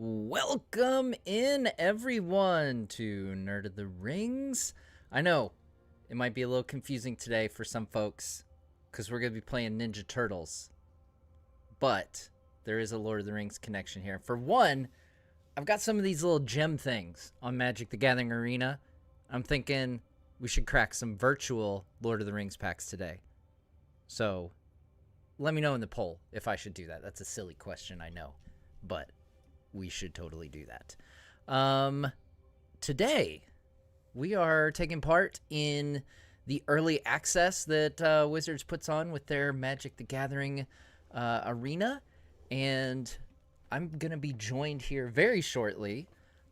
Welcome in, everyone, to Nerd of the Rings. I know it might be a little confusing today for some folks because we're going to be playing Ninja Turtles, but there is a Lord of the Rings connection here. For one, I've got some of these little gem things on Magic the Gathering Arena. I'm thinking we should crack some virtual Lord of the Rings packs today. So let me know in the poll if I should do that. That's a silly question, I know, but we should totally do that. Today, we are taking part in the early access that Wizards puts on with their Magic the Gathering Arena, and I'm going to be joined here very shortly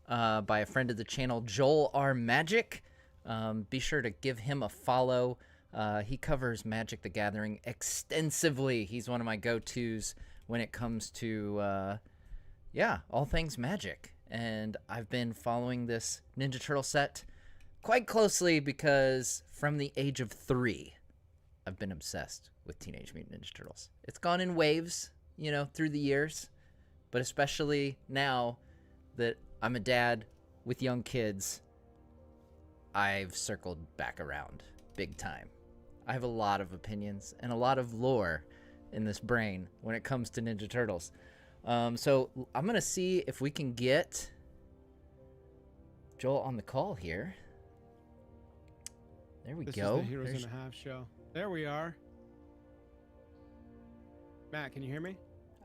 by a friend of the channel, Joel R. Magic. Be sure to give him a follow. He covers Magic the Gathering extensively. He's one of my go-tos when it comes to all things Magic. And I've been following this Ninja Turtle set quite closely because from the age of 3, I've been obsessed with Teenage Mutant Ninja Turtles. It's gone in waves, through the years, but especially now that I'm a dad with young kids, I've circled back around big time. I have a lot of opinions and a lot of lore in this brain when it comes to Ninja Turtles. So I'm going to see if we can get Joel on the call here. There we go. This is the Heroes and a Half show. There we are. Matt, can you hear me?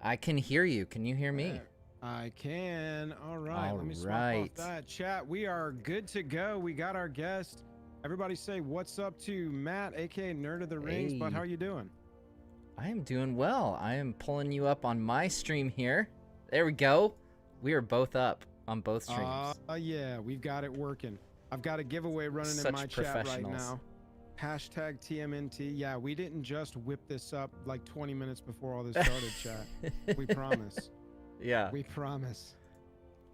I can hear you. Can you hear me? I can. All right. Let me swap off that chat. We are good to go. We got our guest. Everybody say what's up to Matt, aka Nerd of the Rings. But how are you doing? I am doing well. I am pulling you up on my stream here. There we go. We are both up on both streams. Yeah, we've got it working. I've got a giveaway running in my chat right now. Hashtag TMNT. Yeah, we didn't just whip this up like 20 minutes before all this started, chat. We promise. Yeah. We promise.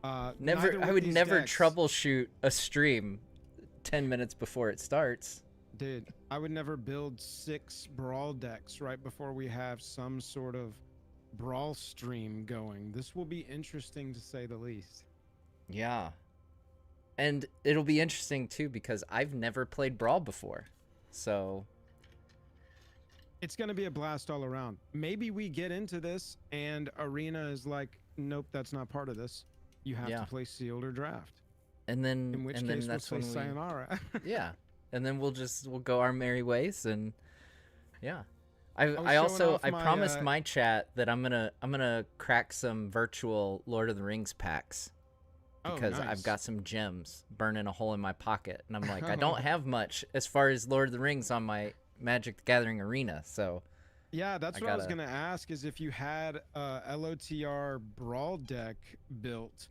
I would never troubleshoot a stream 10 minutes before it starts. Dude, I would never build 6 brawl decks right before we have some sort of brawl stream going. This will be interesting to say the least. Yeah. And it'll be interesting too because I've never played brawl before. So it's going to be a blast all around. Maybe we get into this and Arena is like, nope, that's not part of this. You have to play sealed or draft. And then in which case that's we'll say sayonara. Yeah. And then we'll go our merry ways. And yeah, I promised my chat that I'm gonna crack some virtual Lord of the Rings packs because I've got some gems burning a hole in my pocket, and I'm like, I don't have much as far as Lord of the Rings on my Magic the Gathering Arena, so yeah, that's what I was gonna ask, is if you had a LOTR brawl deck built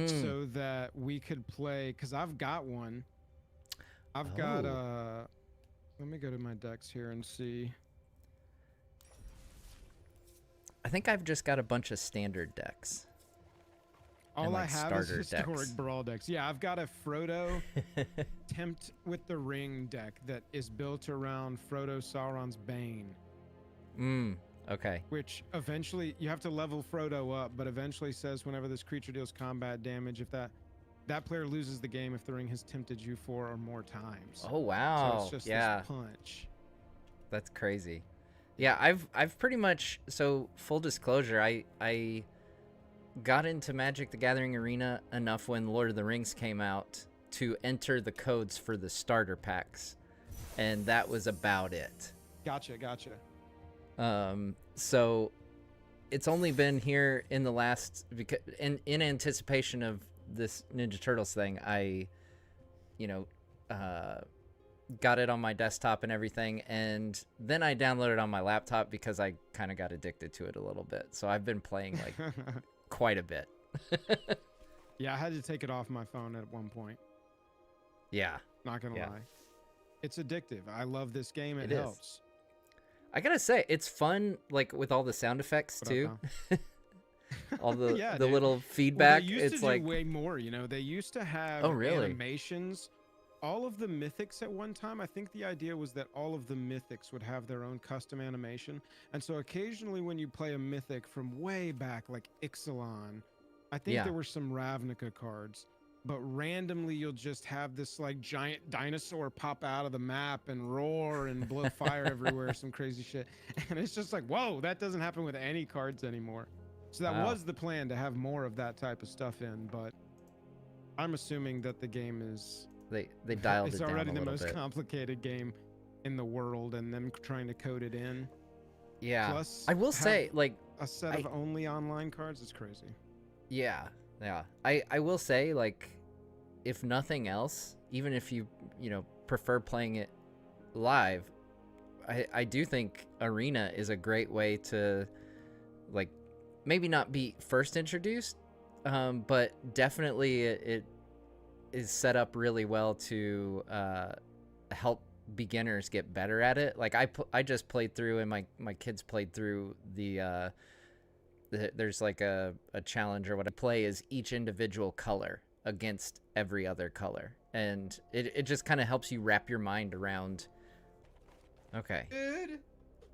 so that we could play, because I've got one. I've got let me go to my decks here and see. I think I've just got a bunch of standard decks. All I have is historic brawl decks. Yeah, I've got a Frodo Tempt with the Ring deck that is built around Frodo Sauron's Bane. Okay. Which eventually you have to level Frodo up, but eventually says whenever this creature deals combat damage, if that player loses the game if the ring has tempted you 4 or more times. Oh wow. So it's just this punch. That's crazy. Yeah, I've pretty much, so full disclosure, I got into Magic the Gathering Arena enough when Lord of the Rings came out to enter the codes for the starter packs, and that was about it. Gotcha. So it's only been here in the last, because in anticipation of this Ninja Turtles thing, I got it on my desktop and everything, and then I downloaded it on my laptop because I kind of got addicted to it a little bit. So I've been playing like quite a bit. Yeah, I had to take it off my phone at one point. Yeah, not gonna lie, it's addictive. I love this game. It helps. I gotta say, it's fun, like with all the sound effects too. All the the little feedback. Well, they used it's to like do way more. They used to have animations. All of the mythics at one time, I think the idea was that all of the mythics would have their own custom animation. And so occasionally when you play a mythic from way back, like Ixalan, I think there were some Ravnica cards, but randomly you'll just have this like giant dinosaur pop out of the map and roar and blow fire everywhere, some crazy shit. And it's just like, whoa, that doesn't happen with any cards anymore. So that was the plan, to have more of that type of stuff in, but I'm assuming that the game is they dialed it down a little bit. It's already the most complicated game in the world, and them trying to code it in. Yeah. Plus, I will say, like, a set of only online cards is crazy. Yeah. Yeah. I will say, like, if nothing else, even if you prefer playing it live, I do think Arena is a great way to, like, maybe not be first introduced, but definitely it is set up really well to help beginners get better at it. Like I just played through, and my kids played through there's like a challenge, or what I play is each individual color against every other color, and it just kind of helps you wrap your mind around. Okay. Dude.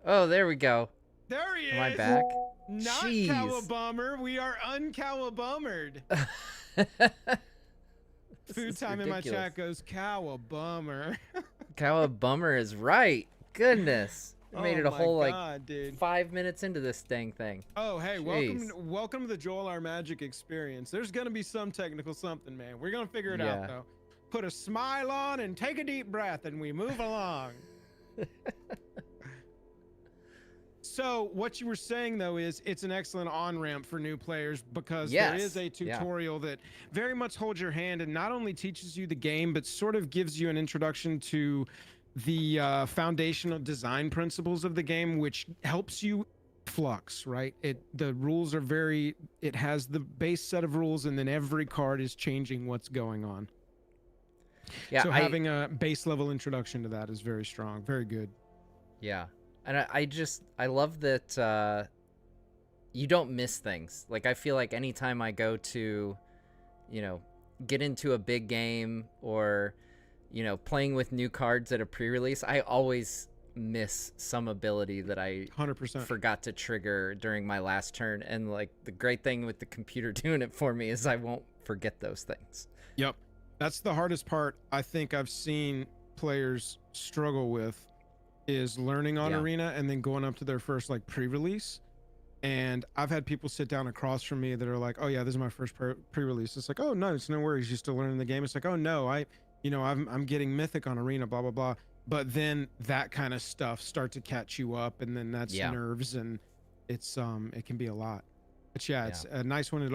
Oh, there we go. There he is. Am I back? Not Cowabummer. We are uncowabummered. Food time in my chat goes Cowabummer. Cowabummer is right. Goodness. I made it a whole dude. 5 minutes into this dang thing. Oh, hey, welcome to the Joel R. Magic experience. There's gonna be some technical something, man. We're gonna figure it out though. Put a smile on and take a deep breath, and we move along. So what you were saying though is it's an excellent on-ramp for new players, because there is a tutorial that very much holds your hand and not only teaches you the game, but sort of gives you an introduction to the foundational design principles of the game, which helps you flux, right? The rules are it has the base set of rules, and then every card is changing what's going on. Yeah, so having a base level introduction to that is very strong, very good. Yeah. And I love that you don't miss things. Like, I feel like anytime I go to, get into a big game, or, playing with new cards at a pre-release, I always miss some ability that I 100% forgot to trigger during my last turn. And, like, the great thing with the computer doing it for me is I won't forget those things. Yep. That's the hardest part I think I've seen players struggle with, is learning on Arena and then going up to their first like pre-release. And I've had people sit down across from me that are like, oh yeah, this is my first pre-release. It's like, oh no, it's no worries, you're still learning the game. It's like, oh no, I'm getting Mythic on Arena, blah blah blah. But then that kind of stuff start to catch you up, and then that's nerves, and it's it can be a lot. But it's a nice one.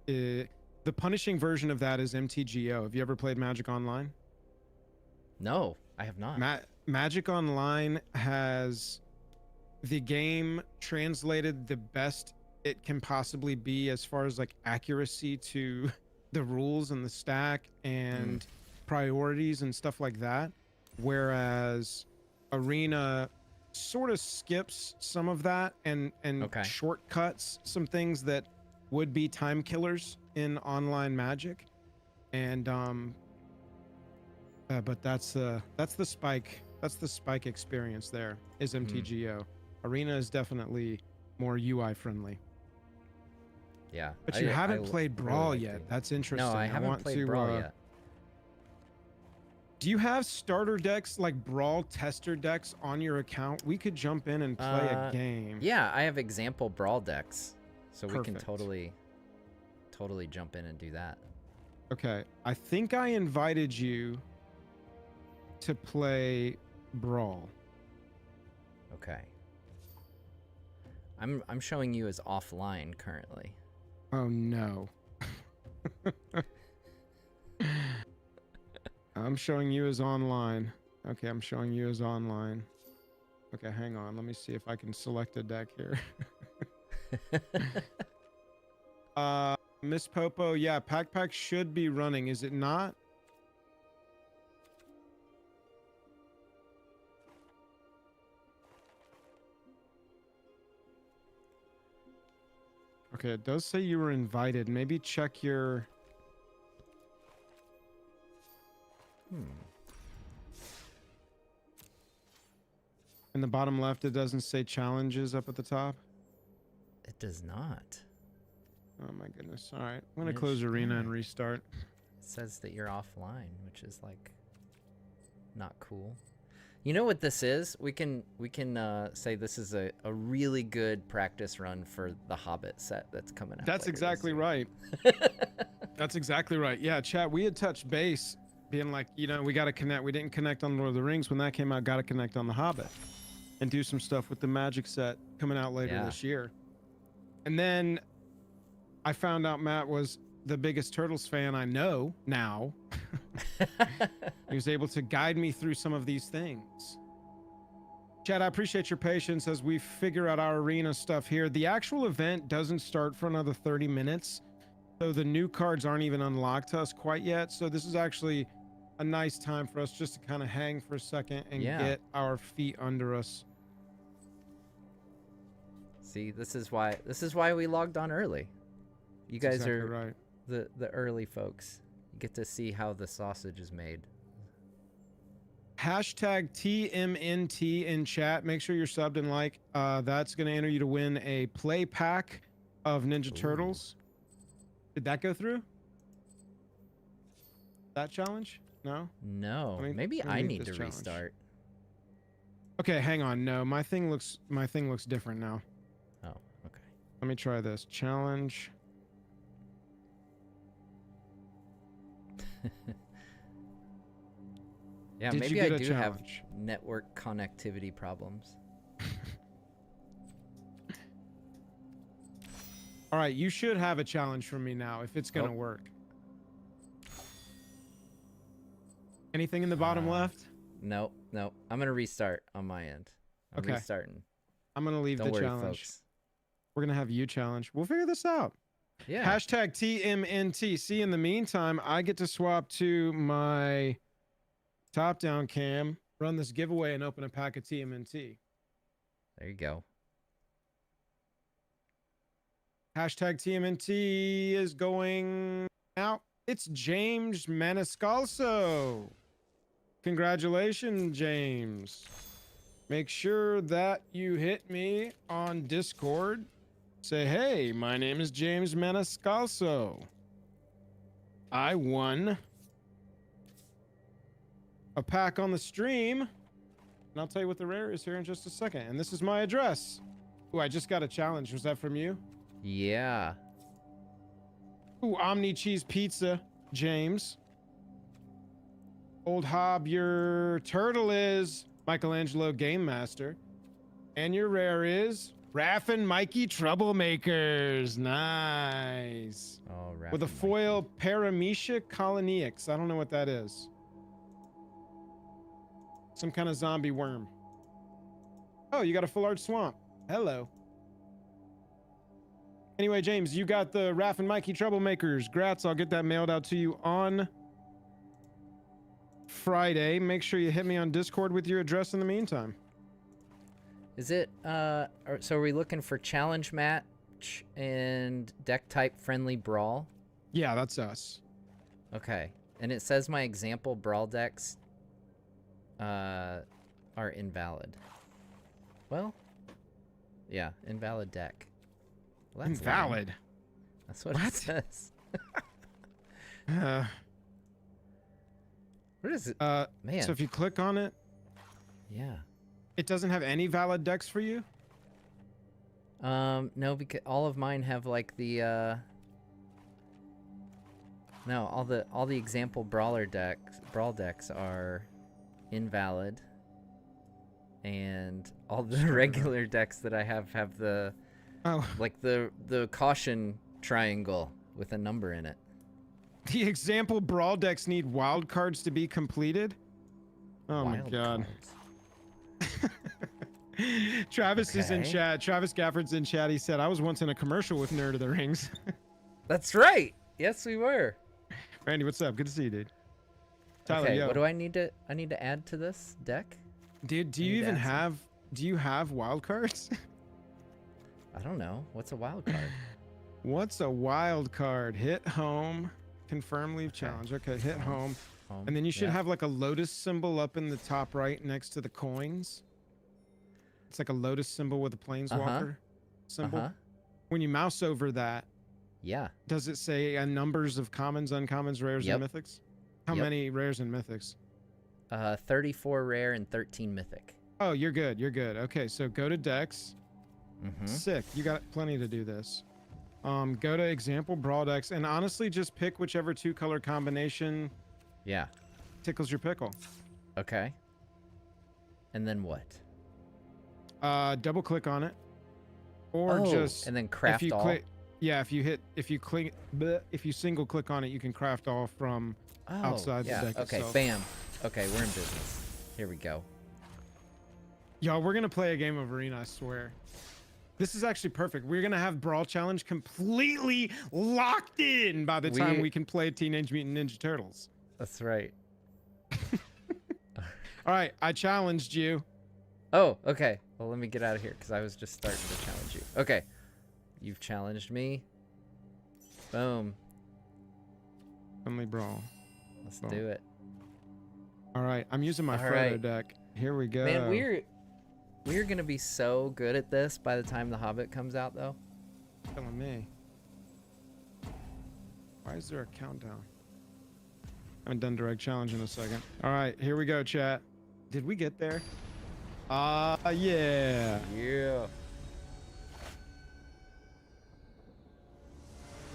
The punishing version of that is MTGO. Have you ever played Magic Online? No, I have not. Magic Online has the game translated the best it can possibly be as far as like accuracy to the rules and the stack and priorities and stuff like that, whereas Arena sort of skips some of that and shortcuts some things that would be time killers in online Magic. And but that's the spike. That's the spike experience. There is MTGO. Arena is definitely more UI friendly. Yeah, but you haven't played Brawl yet. That's interesting. No, I haven't played Brawl yet. Do you have starter decks, like Brawl tester decks, on your account? We could jump in and play a game. Yeah, I have example Brawl decks, so we can totally jump in and do that. Okay, I think I invited you to play Brawl. Okay. I'm showing you as offline currently. Oh no. I'm showing you as online. Okay, I'm showing you as online. Okay, hang on. Let me see if I can select a deck here. Miss Popo, yeah, Pack should be running. Is it not? Okay, it does say you were invited. Maybe check your... In the bottom left, it doesn't say challenges up at the top? It does not. Oh my goodness. All right. I'm going to close Arena and restart. It says that you're offline, which is like not cool. You know what this is? We can say this is a really good practice run for the Hobbit set that's coming out. That's exactly right. That's exactly right. Yeah, chat, we had touched base being like, you know, we got to connect. We didn't connect on Lord of the Rings when that came out. Got to connect on the Hobbit and do some stuff with the Magic set coming out later this year. And then I found out Matt was the biggest Turtles fan I know now. He was able to guide me through some of these things. Chad, I appreciate your patience as we figure out our arena stuff here. The actual event doesn't start for another 30 minutes, so the new cards aren't even unlocked to us quite yet. So this is actually a nice time for us just to kind of hang for a second and get our feet under us. See, this is why we logged on early. You guys are right. The early folks. You get to see how the sausage is made. Hashtag TMNT in chat. Make sure you're subbed and like. That's going to enter you to win a play pack of Ninja Turtles. Did that go through? That challenge? No? No. Maybe I need to restart. Okay, hang on. No, my thing looks different now. Oh, okay. Let me try this. Challenge. Yeah, maybe I do have network connectivity problems. All right, you should have a challenge from me now if it's gonna work. Anything in the bottom left? Nope. I'm gonna restart on my end. I'm restarting. I'm gonna leave the challenge. Folks. We're gonna have you challenge. We'll figure this out. Yeah. Hashtag TMNT. See, in the meantime, I get to swap to my top-down cam, run this giveaway, and open a pack of TMNT. There you go. Hashtag TMNT is going out. It's James Maniscalco. Congratulations, James. Make sure that you hit me on Discord. Say, hey, my name is James Maniscalco. I won a pack on the stream. And I'll tell you what the rare is here in just a second. And this is my address. Ooh, I just got a challenge. Was that from you? Yeah. Ooh, Omni Cheese Pizza, James. Old Hob, your turtle is Michelangelo Game Master. And your rare is Raph and Mikey Troublemakers. Nice. Oh, Raph with a foil Paramecia Coloniix. I don't know what that is. Some kind of zombie worm. Oh, you got a full art swamp. Hello. Anyway, James, you got the Raph and Mikey Troublemakers. Grats. I'll get that mailed out to you on Friday. Make sure you hit me on Discord with your address in the meantime. Is it, so are we looking for challenge match and deck type friendly brawl? Yeah, that's us. Okay. And it says my example brawl decks are invalid. Well, yeah, invalid deck. Well, that's invalid. Lame. That's what it says. What is it? Man. So if you click on it, yeah, it doesn't have any valid decks for you. No, because all of mine have like the no, all the example brawl decks are invalid, and all the regular decks that I have the like the caution triangle with a number in it. The example brawl decks need wild cards to be completed. Oh my god. Travis is in chat. Travis Gafford's in chat. He said, I was once in a commercial with Nerd of the Rings. That's right. Yes, we were. Randy, what's up? Good to see you, dude. Tyler, okay, what do I need to add to this deck? Dude, do you have wild cards? I don't know. What's a wild card? What's a wild card? Hit home. Confirm leave challenge. Okay, hit home. And then you should have like a lotus symbol up in the top right next to the coins. It's like a lotus symbol with a planeswalker symbol. When you mouse over that, Yeah. Does it say numbers of commons, uncommons, rares, and mythics? How many rares and mythics? 34 rare and 13 mythic. Oh, you're good. You're good. Okay, so go to decks. Sick. You got plenty to do this. Go to example brawl decks, and honestly, just pick whichever 2-color combination. Yeah. Tickles your pickle. Okay. And then what? Double click on it, or just and then craft all. Yeah, if you single click on it, you can craft all from outside the deck itself. Bam. Okay, we're in business. Here we go. Y'all, we're gonna play a game of Arena, I swear. This is actually perfect. We're gonna have Brawl Challenge completely locked in by the time we can play Teenage Mutant Ninja Turtles. That's right. All right, I challenged you. Oh, okay. Well, let me get out of here because I was just starting to challenge you. Okay. You've challenged me. Boom. Friendly Brawl. Let's do it. All right, I'm using my Frodo deck. Here we go. Man, we're gonna be so good at this by the time The Hobbit comes out, though. Telling me. Why is there a countdown? I haven't done direct challenge in a second. All right, here we go, chat. Did we get there? Yeah. Yeah.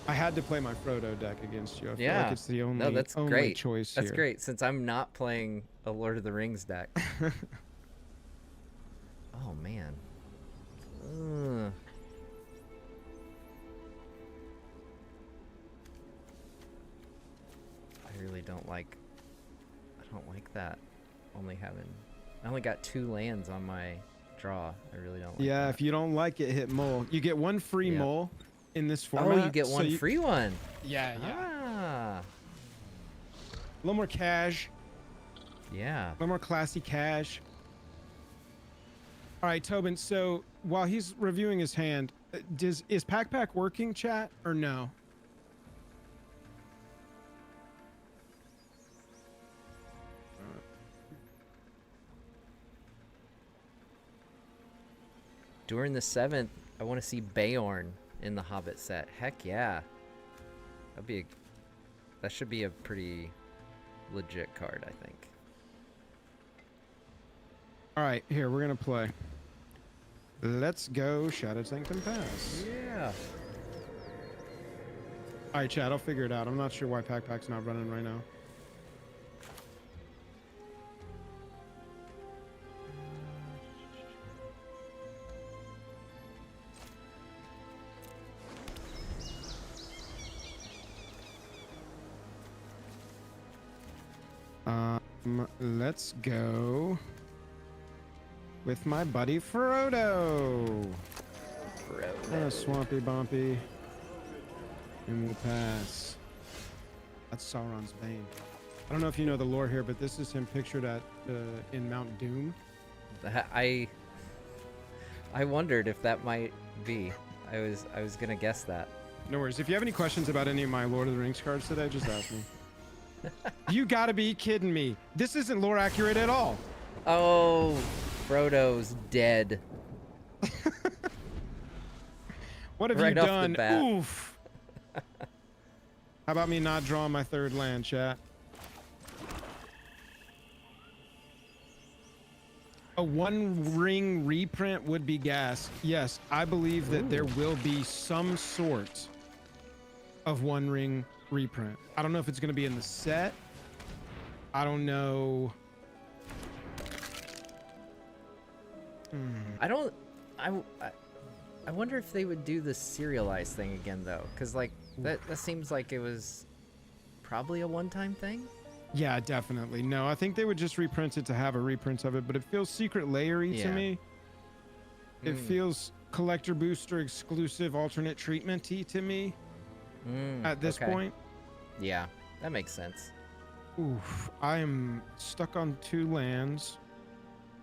I had to play my Frodo deck against you. I feel like it's the only, great choice here. That's great, since I'm not playing a Lord of the Rings deck. Oh, man. I really don't like... I don't like that. I only got 2 lands on my draw. I really don't like that. If you don't like it, hit mole. You get 1 free mole in this format. Oh, you get 1 free one. Yeah. Ah. A little more cash. Yeah. A little more classy cash. All right, Tobin, so while he's reviewing his hand, is Pack working, chat, or no? During the 7th, I want to see Beorn in the Hobbit set. Heck yeah. That should be a pretty legit card, I think. All right, here, we're going to play. Let's go Shadow Sanctum Pass. Yeah. All right, chat, I'll figure it out. I'm not sure why Pack's not running right now. Let's go with my buddy Frodo. Swampy Bumpy. And we'll pass. That's Sauron's Bane. I don't know if you know the lore here, but this is him pictured at in Mount Doom. I wondered if that might be. I was gonna guess that. No worries. If you have any questions about any of my Lord of the Rings cards today, just ask me. You gotta be kidding me. This isn't lore accurate at all. Oh, Frodo's dead. What have you done? Oof. How about me not drawing my 3rd land, chat? A 1-ring reprint would be gas. Yes, I believe that there will be some sort of 1-ring reprint. I don't know if it's going to be in the set. I don't know. I wonder if they would do the serialized thing again, though, because like that seems like it was probably a one-time thing. Yeah, definitely. No, I think they would just reprint it to have a reprint of it, but it feels secret layery to me. It feels collector booster exclusive alternate treatment-y to me at this point. Yeah, that makes sense. Oof, I am stuck on 2 lands.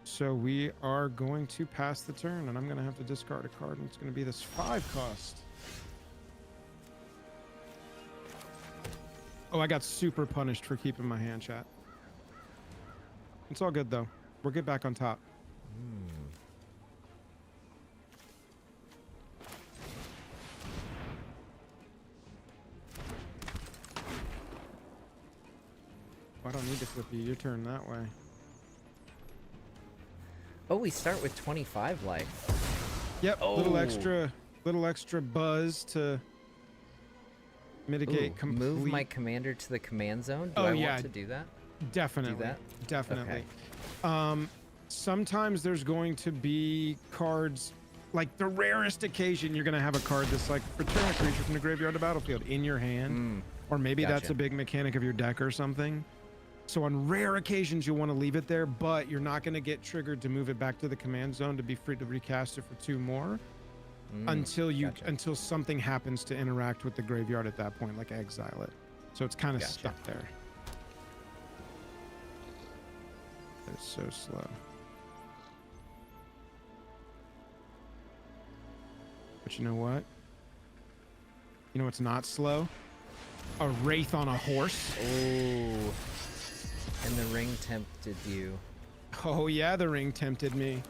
So we are going to pass the turn, and I'm going to have to discard a card, and it's going to be this 5 cost. Oh, I got super punished for keeping my hand, chat. It's all good, though. We'll get back on top. I don't need to flip you. Your turn that way. Oh, we start with 25 life. Yep. Oh. Little extra buzz to mitigate. Move my commander to the command zone. Do I want to do that? Definitely. Do that? Definitely. Okay. Sometimes there's going to be cards, like the rarest occasion, you're going to have a card that's like return a creature from the graveyard to battlefield in your hand. Or maybe that's a big mechanic of your deck or something. So on rare occasions, you'll want to leave it there, but you're not going to get triggered to move it back to the command zone to be free to recast it for 2 more until something happens to interact with the graveyard at that point, like exile it. So it's kind of stuck there. It's so slow. But you know what? You know what's not slow? A wraith on a horse. Oh. And the ring tempted you. Oh yeah, the ring tempted me.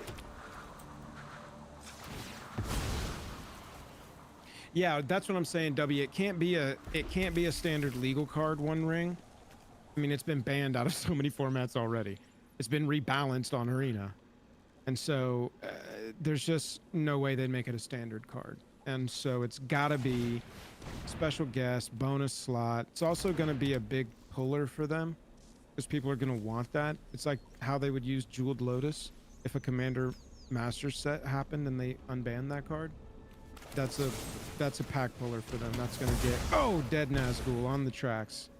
Yeah, that's what I'm saying, W. It can't be a standard legal card, One Ring. I mean, it's been banned out of so many formats already. It's been rebalanced on Arena. And so there's just no way they'd make it a standard card. And so it's gotta be special guest, bonus slot. It's also gonna be a big puller for them because people are gonna want that. It's like how they would use Jeweled Lotus if a Commander Master set happened and they unbanned that card. That's a pack puller for them. That's gonna get dead Nazgul on the tracks.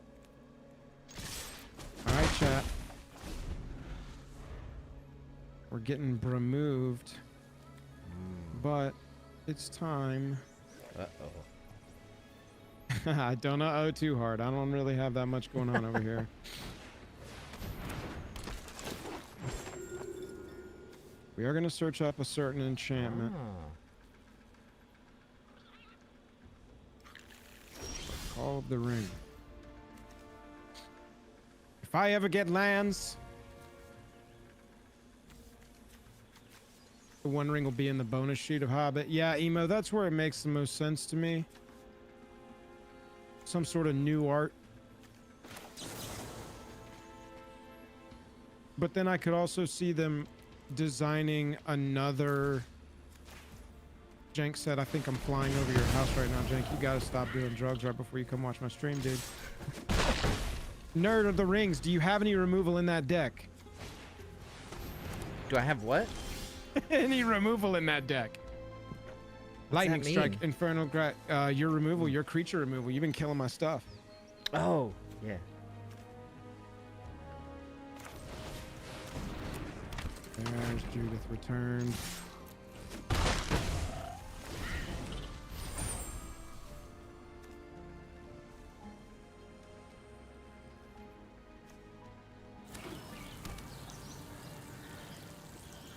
All right, chat. We're getting removed, but it's time. I don't know too hard. I don't really have that much going on over here. We are going to search up a certain enchantment. Call of the Ring. If I ever get lands, the One Ring will be in the bonus sheet of Hobbit. Yeah, Emo, that's where it makes the most sense to me. Some sort of new art. But then I could also see them designing another... Jank said, I think I'm flying over your house right now. Jank, you gotta stop doing drugs right before you come watch my stream, dude. Nerd of the Rings, do you have any removal in that deck? Do I have what? Any removal in that deck? Lightning Strike, Infernal your removal, your creature removal. You've been killing my stuff. Oh, yeah. There's Judith returned.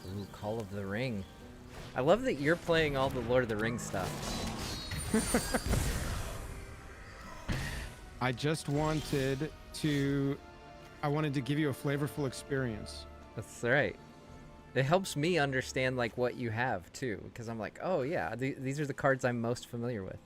Ooh, Call of the Ring. I love that you're playing all the Lord of the Rings stuff. I just wanted to... I wanted to give you a flavorful experience. That's right. It helps me understand like what you have too, because I'm like, oh yeah, these are the cards I'm most familiar with.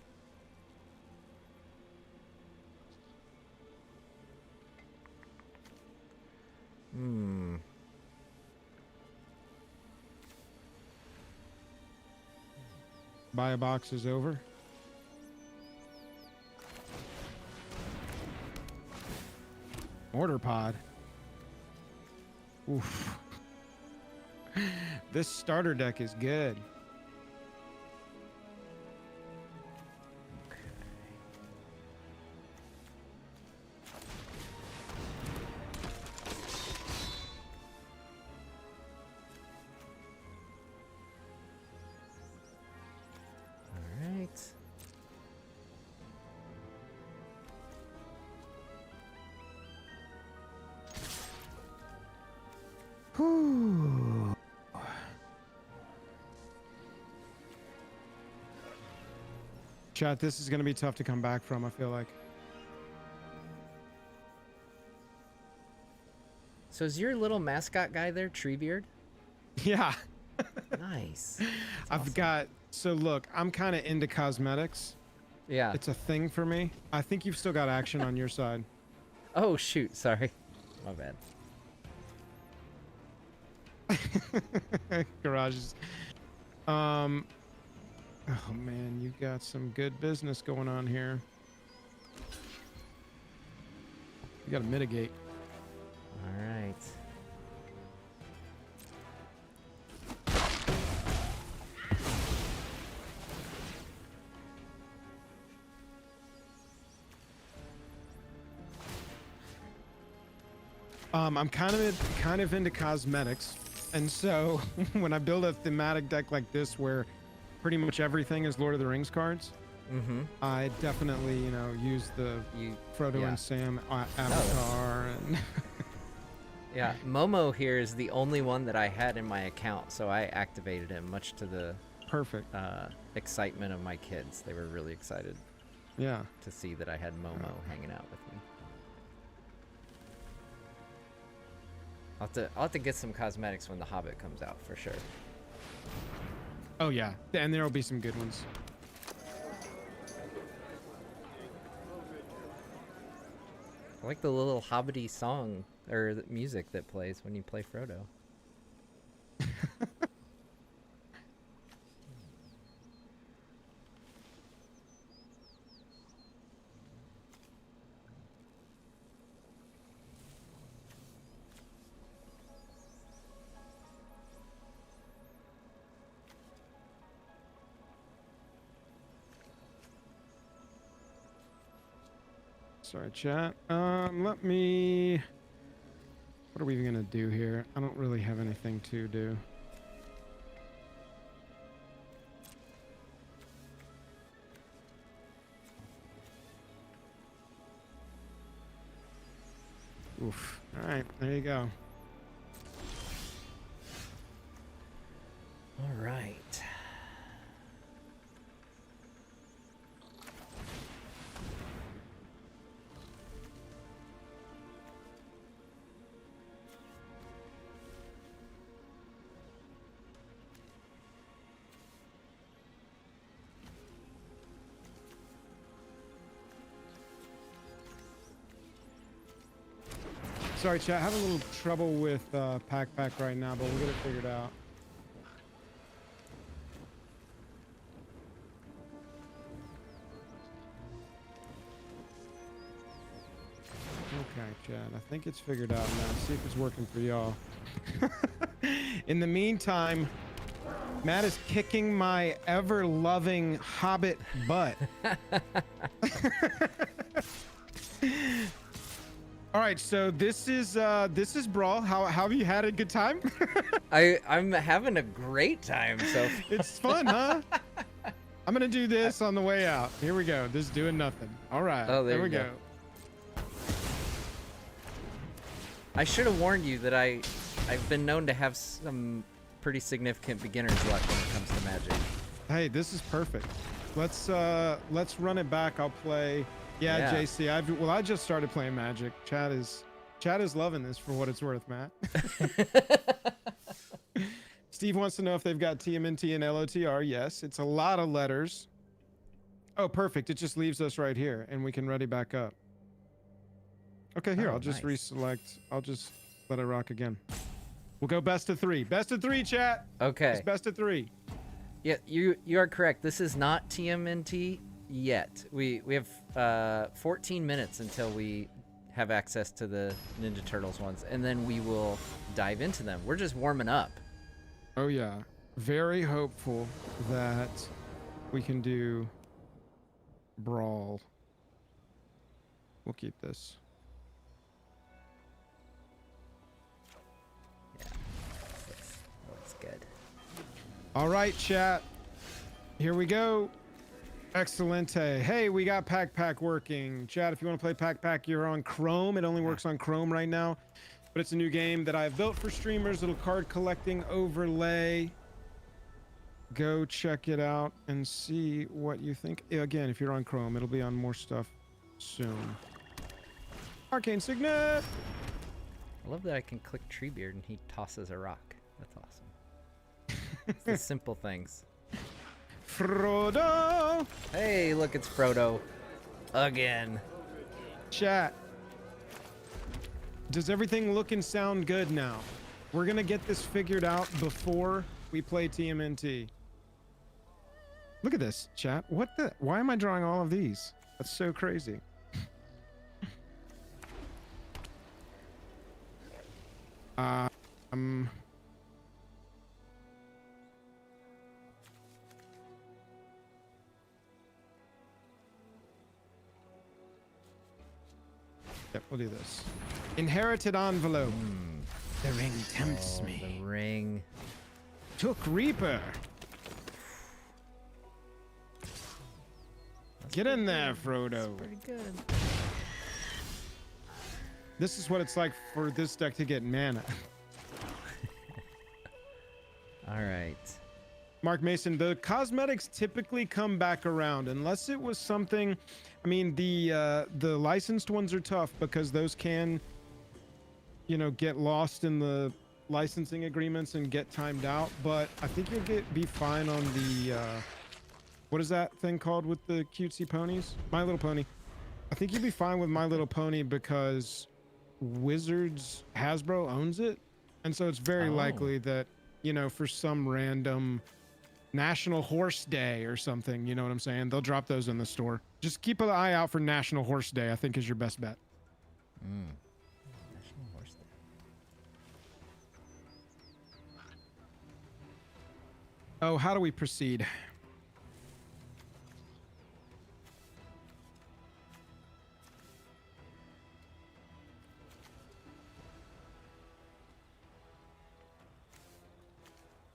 Buy a box is over. Order pod. Oof. This starter deck is good. All right. Whew. Chat, this is going to be tough to come back from, I feel like. So is your little mascot guy there, Treebeard? Yeah. Nice. I've got... So look, I'm kind of into cosmetics. Yeah. It's a thing for me. I think you've still got action on your side. Oh, shoot. Sorry. My bad. Garages. Oh man, you got some good business going on here. You gotta mitigate. All right. I'm kind of into cosmetics, and so when I build a thematic deck like this, where pretty much everything is Lord of the Rings cards, I definitely use the Frodo and Sam avatar. And yeah, Momo here is the only one that I had in my account, so I activated him, much to the perfect excitement of my kids. They were really excited. Yeah. To see that I had Momo hanging out with me. I'll have to get some cosmetics when The Hobbit comes out for sure. Oh yeah, and there will be some good ones. I like the little hobbity song or the music that plays when you play Frodo. Sorry, chat. Let me... What are we even gonna do here? I don't really have anything to do. Oof. All right, there you go. All right. Sorry, chat. Having a little trouble with Pack right now, but we'll get it figured out. Okay, chat. I think it's figured out now. See if it's working for y'all. In the meantime, Matt is kicking my ever-loving Hobbit butt. All right, so this is Brawl. How have you had a good time? I'm having a great time. So it's fun, huh? I'm gonna do this on the way out. Here we go. This is doing nothing. All right. Oh, there we go. I should have warned you that I've been known to have some pretty significant beginner's luck when it comes to Magic. Hey, this is perfect. Let's run it back. I'll play. Yeah, JC. I just started playing Magic. Chad is loving this for what it's worth, Matt. Steve wants to know if they've got TMNT and LOTR. Yes, it's a lot of letters. Oh, perfect. It just leaves us right here, and we can ready back up. Okay, here. I'll just reselect. I'll just let it rock again. We'll go best of 3. Best of 3, chat. Okay. It's best of 3. Yeah, you are correct. This is not TMNT yet. We have 14 minutes until we have access to the Ninja Turtles ones, and then we will dive into them. We're just warming up. Oh yeah, very hopeful that we can do Brawl. We'll keep this. Yeah, that's good. All right, chat. Here we go. Excellent. Hey, we got Pack working. Chat, if you want to play Pack, you're on Chrome. It only works on Chrome right now, but it's a new game that I've built for streamers. Little card collecting overlay. Go check it out and see what you think. Again, if you're on Chrome, it'll be on more stuff soon. Arcane Signet. I love that I can click Treebeard and he tosses a rock. That's awesome. It's the simple things. Frodo. Hey, look, it's Frodo again. Chat. Does everything look and sound good now? We're gonna get this figured out before we play TMNT. Look at this, chat. What the? Why am I drawing all of these? That's so crazy. Yep, we'll do this. Inherited envelope. The ring tempts me. The ring. Took Reaper. Get in there, Frodo. That's pretty good. This is what it's like for this deck to get mana. All right. Mark Mason, the cosmetics typically come back around unless it was something. I mean, the licensed ones are tough because those can, you know, get lost in the licensing agreements and get timed out. But I think you'll be fine on the what is that thing called with the cutesy ponies? My Little Pony. I think you'll be fine with My Little Pony because Wizards Hasbro owns it, and so it's very likely that, you know, for some random National Horse Day or something, you know what I'm saying, they'll drop those in the store. Just keep an eye out for National Horse Day, I think, is your best bet. National Horse Day. Oh, how do we proceed?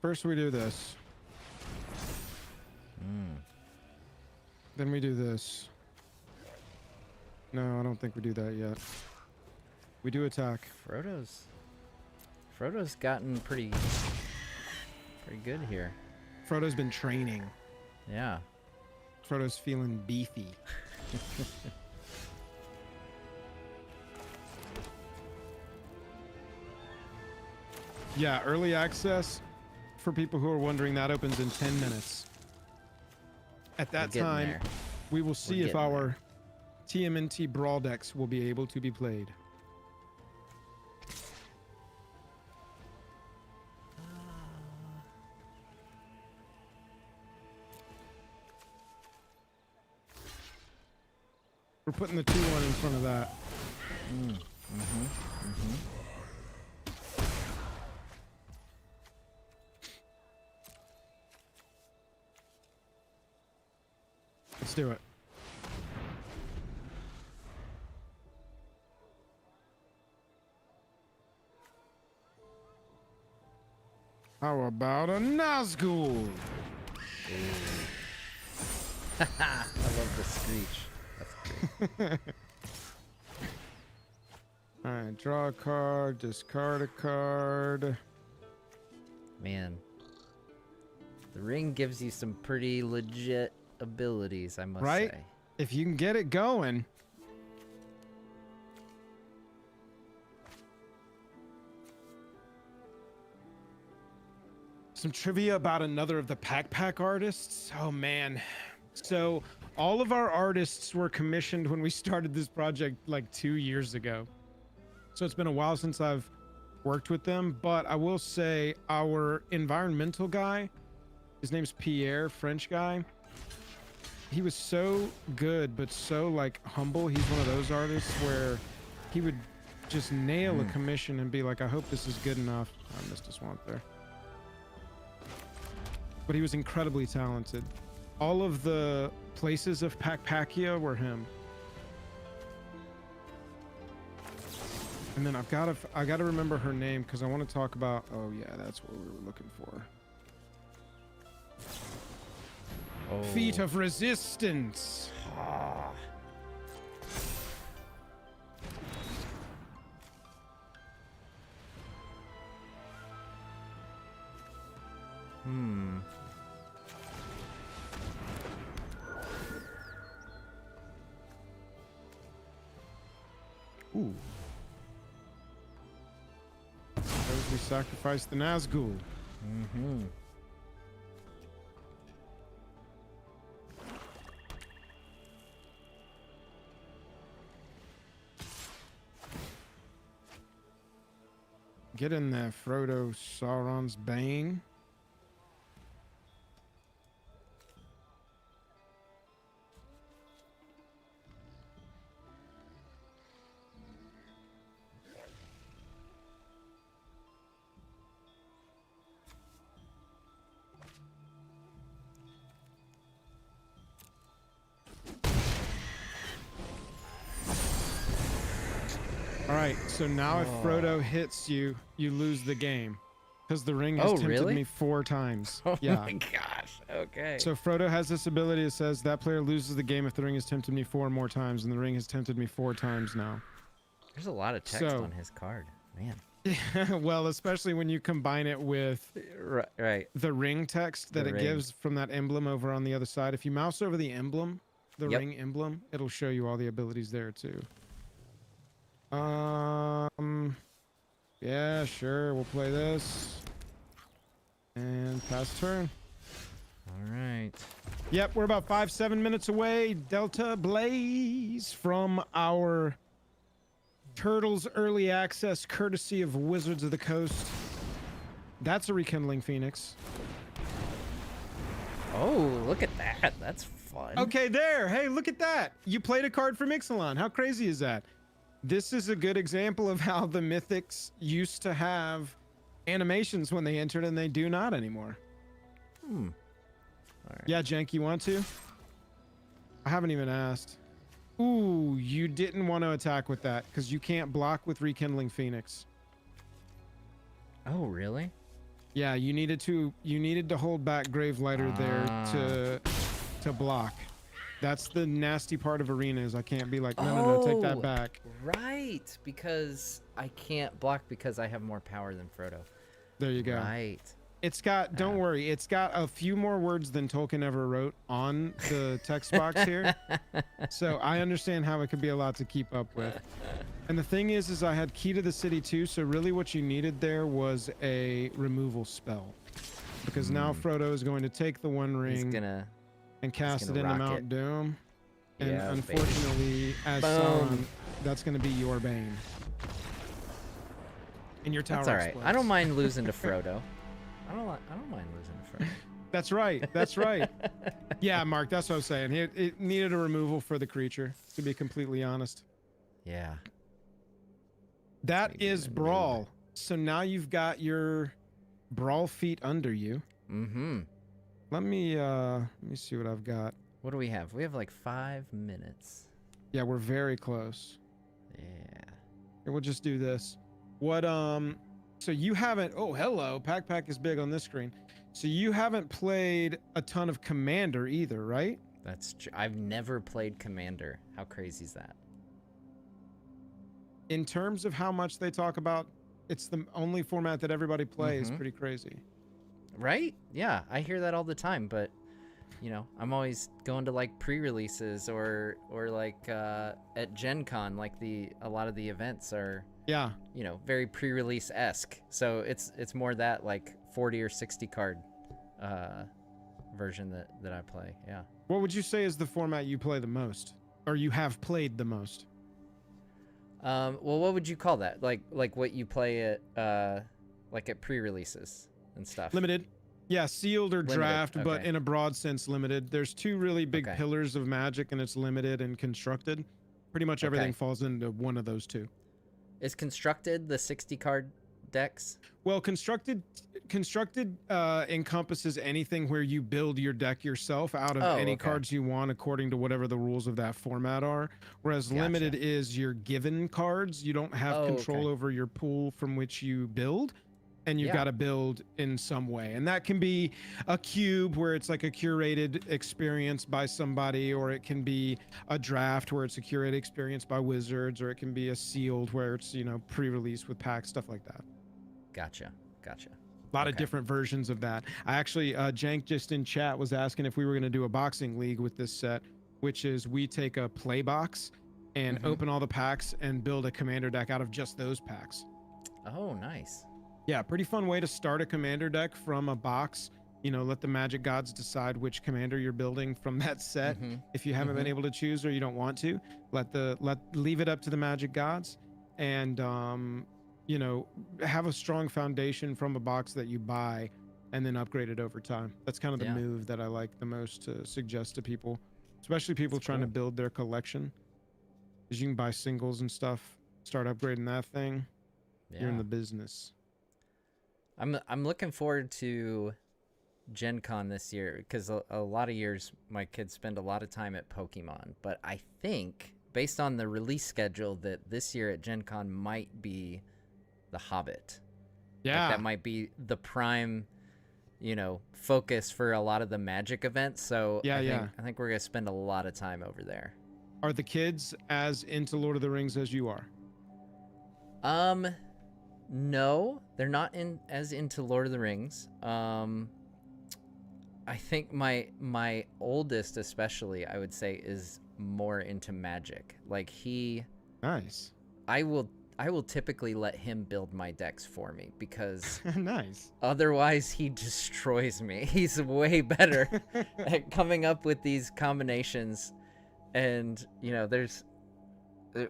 First we do this. Then we do this. No, I don't think we do that yet. We do attack. Frodo's gotten pretty good here. Frodo's been training. Yeah. Frodo's feeling beefy. Yeah, early access, for people who are wondering, that opens in 10 minutes. At that time, we will see if our TMNT brawl decks will be able to be played. We're putting the 2-1 in front of that. Let's do it. How about a Nazgul? I love the screech. That's great. All right, draw a card, discard a card. Man, the ring gives you some pretty legit abilities, I must say. If you can get it going. Some trivia about another of the Pack artists. Oh man. So all of our artists were commissioned when we started this project like 2 years ago. So it's been a while since I've worked with them, but I will say our environmental guy, his name's Pierre, French guy. He was so good, but so like humble. He's one of those artists where he would just nail a commission and be like, I hope this is good enough. I missed a swamp there. But he was incredibly talented. All of the places of Pacpacia were him. And then I gotta remember her name because I want to talk about. Oh yeah, that's what we were looking for. Oh. Feet of Resistance. Ooh. Suppose we sacrifice the Nazgul. Get in there, Frodo, Sauron's Bane. All right, so now if Frodo hits you, you lose the game. Because the ring has tempted me 4 times. Oh yeah. my gosh. Okay. So Frodo has this ability that says that player loses the game if the ring has tempted me 4 more times, and the ring has tempted me 4 times now. There's a lot of text on his card, man. Yeah, well, especially when you combine it with the ring text that it gives from that emblem over on the other side. If you mouse over the emblem, the ring emblem, it'll show you all the abilities there too. Yeah, sure, we'll play this. And pass turn. All right. Yep, we're about 5-7 minutes away. Delta Blaze from our Turtles early access courtesy of Wizards of the Coast. That's a rekindling Phoenix. Oh, look at that. That's fun. Okay, there. Hey, look at that. You played a card from Ixalan. How crazy is that? This is a good example of how the Mythics used to have animations when they entered and they do not anymore. All right. Yeah, Jank, you want to? I haven't even asked. Ooh, you didn't want to attack with that because you can't block with Rekindling Phoenix. Oh, really? Yeah, you needed to hold back Gravelighter there to block. That's the nasty part of Arena is I can't be like, no, take that back. Right, because I can't block because I have more power than Frodo. There you go. Right. It's got, don't worry, it's got a few more words than Tolkien ever wrote on the text box here. So I understand how it could be a lot to keep up with. And the thing is I had Key to the City too, so really what you needed there was a removal spell. Because now Frodo is going to take the One Ring and cast it into Mount Doom. And unfortunately, as Sauron, that's going to be your Bane. And your tower That's all right. explodes. I don't mind losing to Frodo. I don't mind losing to Frodo. That's right. That's right. Yeah, Mark, that's what I was saying. It needed a removal for the creature, to be completely honest. Yeah. That is Brawl. So now you've got your Brawl feat under you. Mm-hmm. Let me see what I've got. What do we have? We have like 5 minutes. Yeah, we're very close. Yeah. Here, we'll just do this. What so you haven't, oh hello, Pack is big on this screen. So you haven't played a ton of Commander either, right? That's true. I've never played Commander. How crazy is that? In terms of how much they talk about, it's the only format that everybody plays. Pretty crazy. Right? Yeah, I hear that all the time, but you know, I'm always going to like pre-releases or like at Gen Con, like a lot of the events are you know, very pre-release-esque. So it's more that like 40 or 60 card version that I play. Yeah. What would you say is the format you play the most, or you have played the most? Well, what would you call that? Like what you play at like at pre-releases and stuff? Limited. Yeah, sealed or draft, but in a broad sense, limited. There's 2 really big pillars of Magic, and it's limited and constructed. Pretty much everything falls into one of those 2. Is constructed the 60 card decks? Well, constructed encompasses anything where you build your deck yourself out of any cards you want according to whatever the rules of that format are. Whereas limited is your given cards. You don't have control over your pool from which you build. And you've got to build in some way. And that can be a cube where it's like a curated experience by somebody, or it can be a draft where it's a curated experience by Wizards, or it can be a sealed where it's, you know, pre-release with packs, stuff like that. Gotcha. A lot of different versions of that. I actually, Jank just in chat was asking if we were going to do a boxing league with this set, which is we take a play box and open all the packs and build a commander deck out of just those packs. Oh, nice. Yeah, pretty fun way to start a commander deck from a box. You know, let the magic gods decide which commander you're building from that set. If you haven't been able to choose or you don't want to, leave it up to the magic gods. And you know, have a strong foundation from a box that you buy and then upgrade it over time. That's kind of the move that I like the most to suggest to people, especially people trying to build their collection. Because you can buy singles and stuff, start upgrading that thing. You're in the business. I'm looking forward to Gen Con this year because a lot of years my kids spend a lot of time at Pokemon, but I think based on the release schedule that this year at Gen Con might be The Hobbit. Yeah. Like that might be the prime, you know, focus for a lot of the Magic events. So I think we're going to spend a lot of time over there. Are the kids as into Lord of the Rings as you are? No, they're not as into Lord of the Rings. I think my oldest especially, I would say, is more into Magic. Like Nice. I will typically let him build my decks for me because nice. Otherwise he destroys me. He's way better at coming up with these combinations. And you know,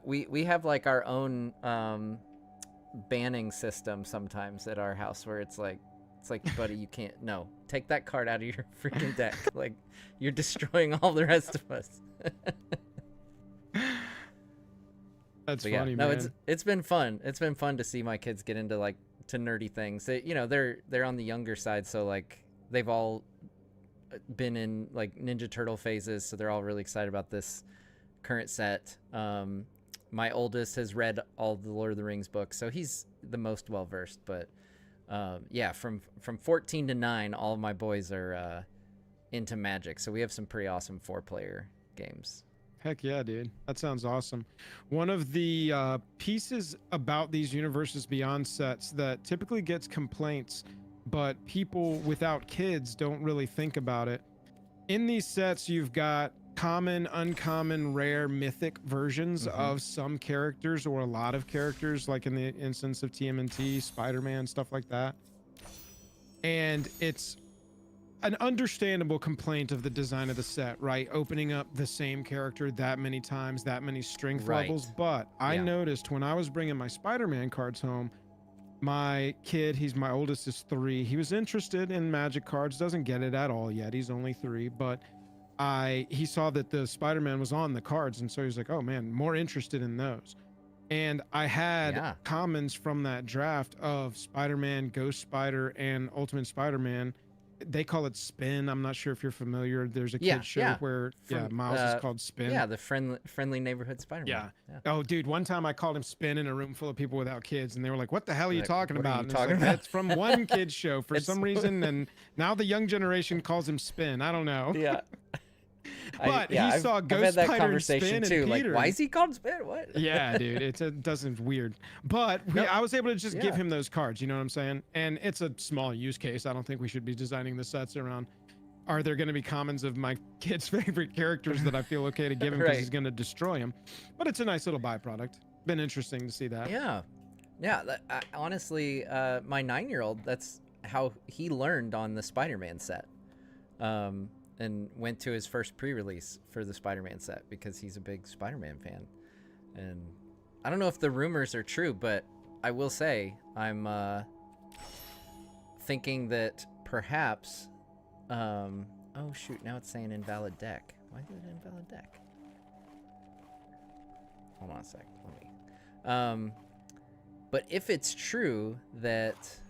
we have like our own banning system sometimes at our house where it's like, buddy, you can't, no, take that card out of your freaking deck. Like, you're destroying all the rest of us. That's funny, man. No, it's been fun. It's been fun to see my kids get into like to nerdy things. You know, they're on the younger side, so like they've all been in like Ninja Turtle phases, so they're all really excited about this current set. My oldest has read all the Lord of the Rings books, so he's the most well versed. But yeah, from 14 to 9, all of my boys are into Magic, so we have some pretty awesome 4-player games. Heck yeah, dude. That sounds awesome. One of the pieces about these Universes Beyond sets that typically gets complaints, but people without kids don't really think about it. In these sets, you've got common, uncommon, rare, mythic versions of some characters or a lot of characters, like in the instance of TMNT, Spider-Man, stuff like that. And it's an understandable complaint of the design of the set, right? Opening up the same character that many times, that many strength levels. But I noticed when I was bringing my Spider-Man cards home, my kid, my oldest is 3. He was interested in Magic cards, doesn't get it at all yet. He's only 3, but he saw that the Spider-Man was on the cards, and so he was like, oh man, more interested in those. And I had commons from that draft of Spider-Man, Ghost Spider, and Ultimate Spider-Man. They call it Spin. I'm not sure if you're familiar. There's a kid show where Miles is called Spin. Yeah, the friendly neighborhood Spider-Man. Yeah. Oh, dude, one time I called him Spin in a room full of people without kids, and they were like, what the hell are you talking about? It's from one kid's show for some reason, and now the young generation calls him Spin. I don't know. Yeah. But he saw Ghost Spider and Spin and Peter. Like, why is he called Spin? What? Yeah, dude, it doesn't weird. But I was able to just give him those cards. You know what I'm saying? And it's a small use case. I don't think we should be designing the sets around. Are there going to be commons of my kid's favorite characters that I feel okay to give him because he's going to destroy him? But it's a nice little byproduct. Been interesting to see that. Yeah. Honestly, my 9-year-old, that's how he learned on the Spider-Man set. And went to his first pre-release for the Spider-Man set because he's a big Spider-Man fan. And I don't know if the rumors are true, but I will say I'm thinking that perhaps oh shoot, now it's saying invalid deck. Why is it invalid deck? Hold on a sec. Let me but if it's true that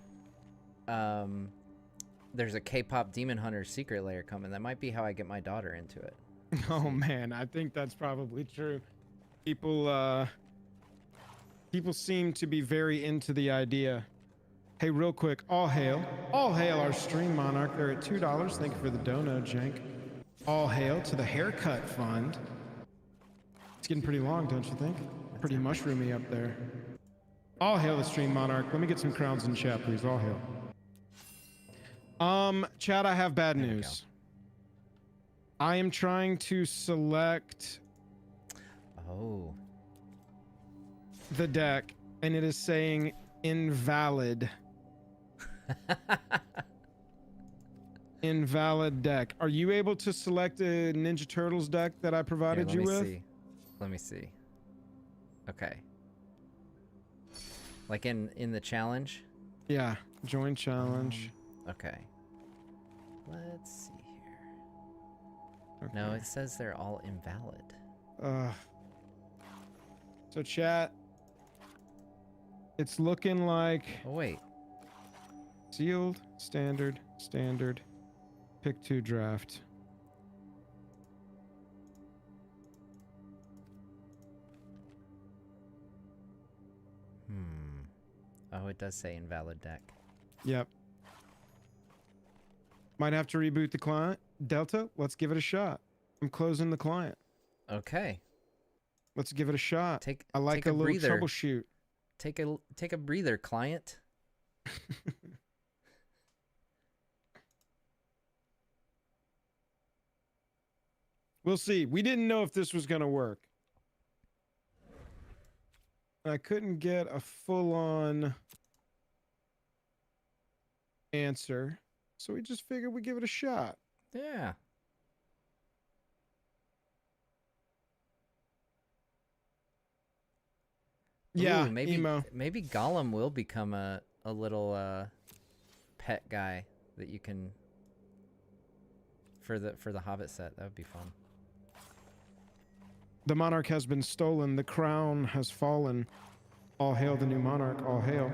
there's a K-pop Demon Hunter secret layer coming, that might be how I get my daughter into it. Oh man, I think that's probably true. People seem to be very into the idea. Hey, real quick, all hail our stream monarch. They're at $2. Thank you for the dono, Jank. All hail to the haircut fund. It's getting pretty long, don't you think? Pretty mushroomy up there. All hail the stream monarch. Let me get some crowns in chat, please. All hail. Chad, I have bad news. I am trying to select the deck, and it is saying invalid. Invalid deck. Are you able to select a Ninja Turtles deck that I provided you with? Let me see. Okay. Like in the challenge? Yeah, join challenge. Okay. Let's see here. Okay. No, it says they're all invalid. So chat, it's looking like Oh, wait. sealed, standard, pick 2 draft. Oh, it does say invalid deck. Yep. Might have to reboot the client. Delta, let's give it a shot. I'm closing the client. Okay. Let's give it a shot. I like take a a little breather. troubleshoot. Take a breather, client. We'll see. We didn't know if this was going to work. I couldn't get a full-on answer, so we just figured we'd give it a shot. Yeah. Yeah, Ooh, maybe emo. maybe Gollum will become a little pet guy that you can for the Hobbit set. That would be fun. The monarch has been stolen. The crown has fallen. All hail the new monarch. All hail.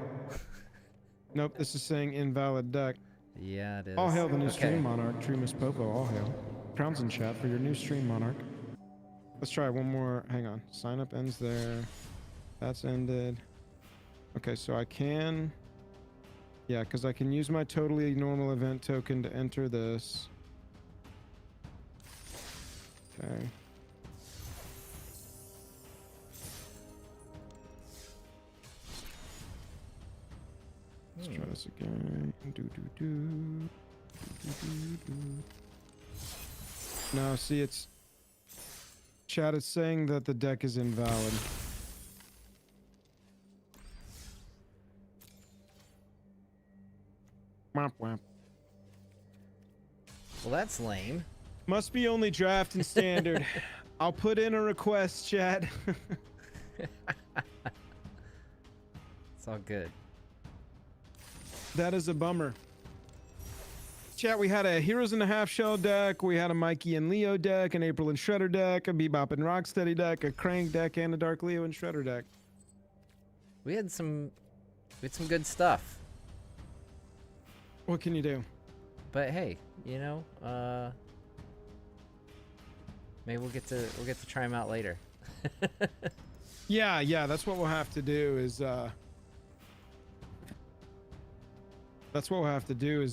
Nope, this is saying invalid deck. Yeah, it is. All hail the new stream monarch. True Miss Popo. All hail. Crown's in chat for your new stream monarch. Let's try one more. Hang on. Sign up ends there. That's ended. Okay, so I can... Yeah, because I can use my totally normal event token to enter this. Okay. Let's try this again. No, see, it's... Chat is saying that the deck is invalid. Womp womp. Well, that's lame. Must be only draft and standard. I'll put in a request, chat. It's all good. That is a bummer. Chat, we had a Heroes in the Half Shell deck, we had a Mikey and Leo deck, an April and Shredder deck, a Bebop and Rocksteady deck, a Crank deck, and a Dark Leo and Shredder deck. We had some good stuff. What can you do? But hey, you know, maybe we'll get to try them out later. Yeah, that's what we'll have to do is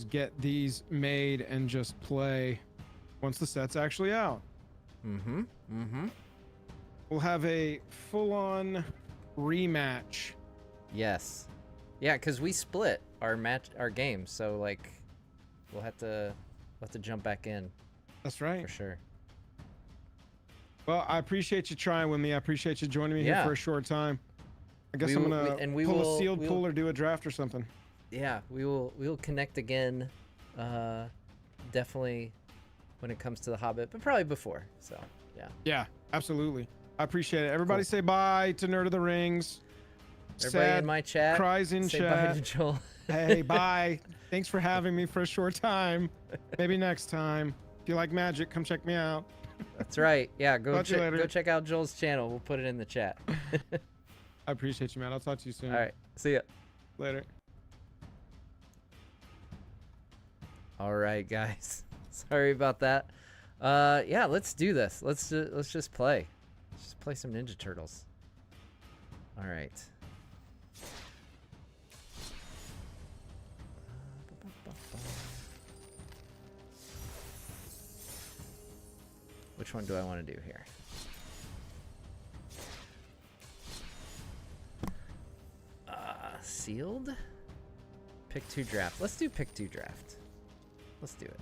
get these made and just play once the set's actually out. We'll have a full-on rematch. Yes. Yeah, because we split our games, so like we'll have to jump back in. That's right. For sure. Well, I appreciate you trying with me. I appreciate you joining me here for a short time. I guess I'm gonna pull a sealed pool or do a draft or something. Yeah, we'll connect again. Definitely when it comes to the Hobbit, but probably before. So yeah. Yeah, absolutely. I appreciate it. Everybody say bye to Nerd of the Rings. Everybody in my chat. Cries in say chat. Bye to Joel. Hey, bye. Thanks for having me for a short time. Maybe next time. If you like magic, come check me out. That's right. Yeah, go go check out Joel's channel. We'll put it in the chat. I appreciate you, man. I'll talk to you soon. All right. See ya. Later. All right, guys. Sorry about that. Yeah, let's do this. Let's just play. Let's just play some Ninja Turtles. All right. Which one do I want to do here? Sealed? Pick 2 draft. Let's do pick 2 draft. Let's do it.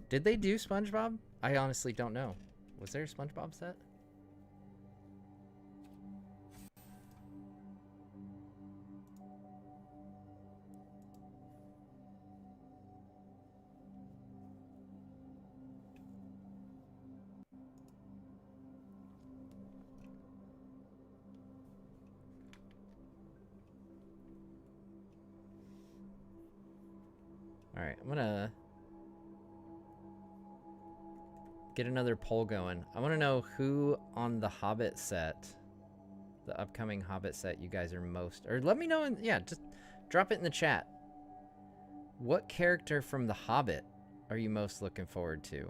Did they do SpongeBob? I honestly don't know. Was there a SpongeBob set? Alright, I'm gonna get another poll going. I want to know who on the Hobbit set, the upcoming Hobbit set, you guys are most... Or let me know, yeah, just drop it in the chat. What character from the Hobbit are you most looking forward to?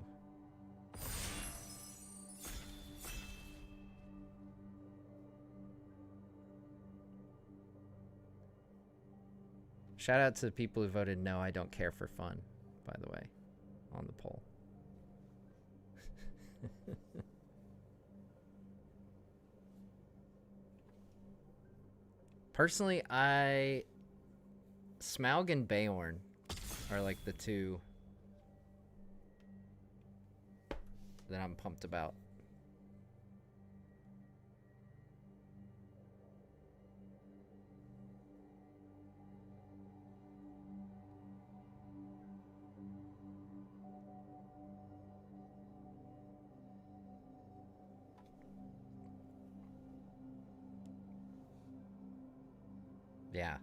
Shout out to the people who voted no, I don't care for fun, by the way, on the poll. Personally, Smaug and Beorn are like the two that I'm pumped about. Yeah.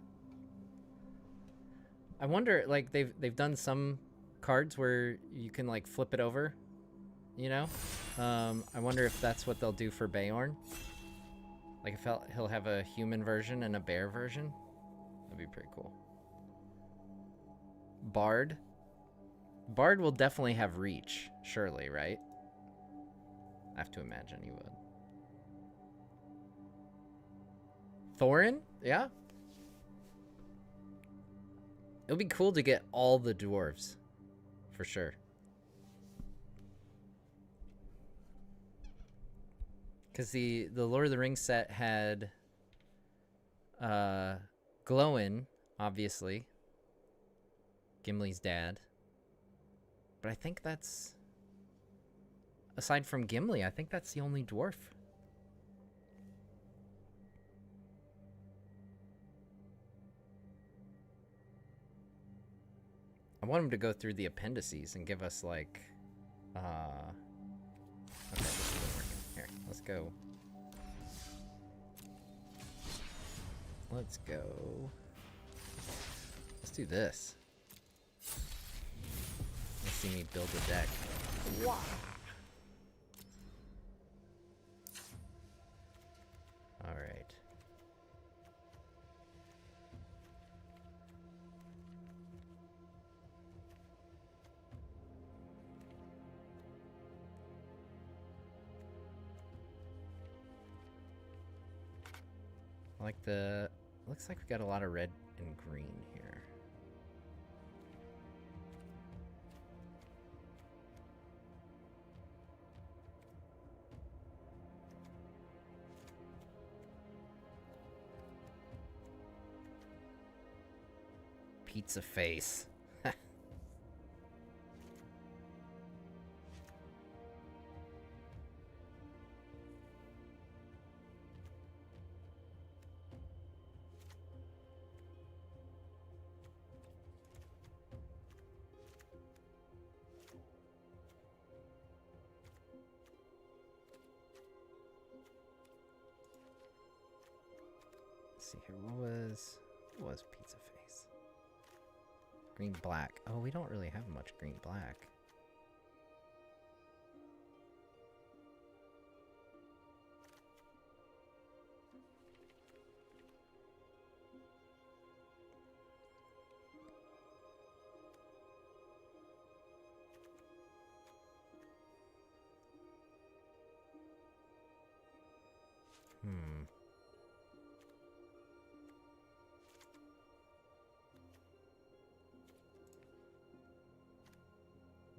I wonder, like, they've done some cards where you can like flip it over, you know? I wonder if that's what they'll do for Beorn. Like if he'll have a human version and a bear version. That'd be pretty cool. Bard. Bard will definitely have reach, surely, right? I have to imagine he would. Thorin? Yeah. It'll be cool to get all the dwarves, for sure. Because the Lord of the Rings set had Glowin, obviously. Gimli's dad. But I think that's... Aside from Gimli, I think that's the only dwarf. I want him to go through the appendices and give us, like, okay, this isn't working. Here, let's go. Let's go. Let's do this. Let's see me build a deck. Wow. All right. I like the... Looks like we got a lot of red and green here. Pizza face. See here, what was pizza face? Green black. Oh, we don't really have much green black.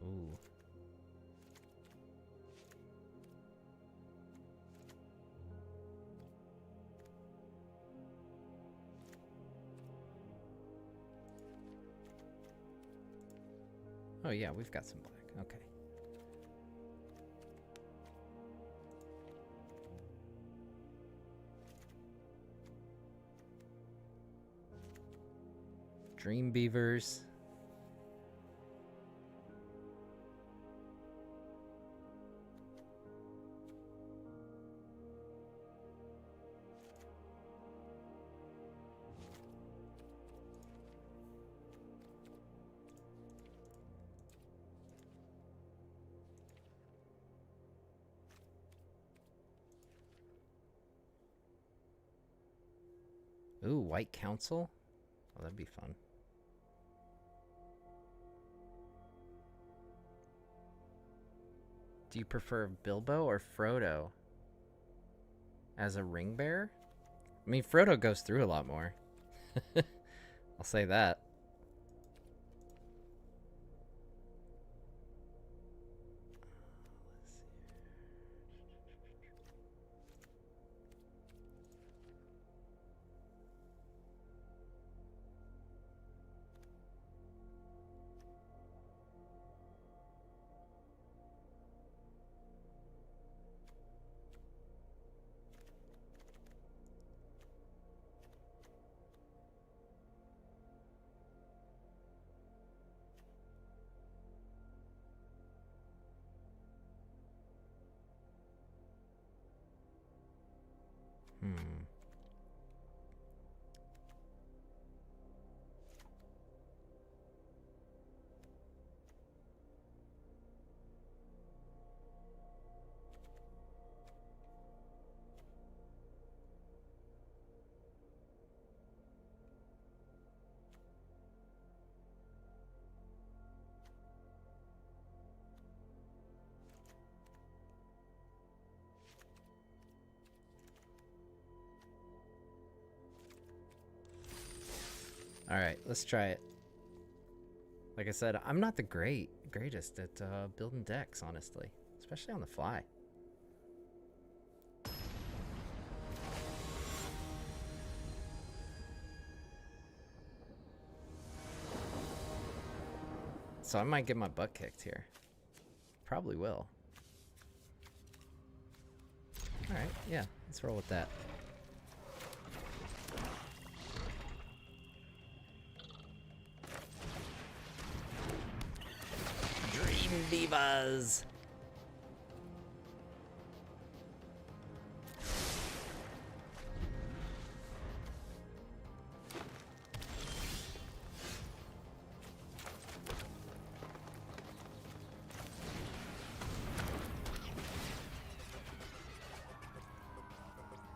Ooh. Oh yeah, we've got some black. Okay. Dream beavers. Ooh, White Council? Oh, that'd be fun. Do you prefer Bilbo or Frodo as a ring bearer? I mean, Frodo goes through a lot more. I'll say that. All right, let's try it. Like I said, I'm not the greatest at building decks, honestly, especially on the fly. So I might get my butt kicked here. Probably will. All right, yeah, let's roll with that. Divas.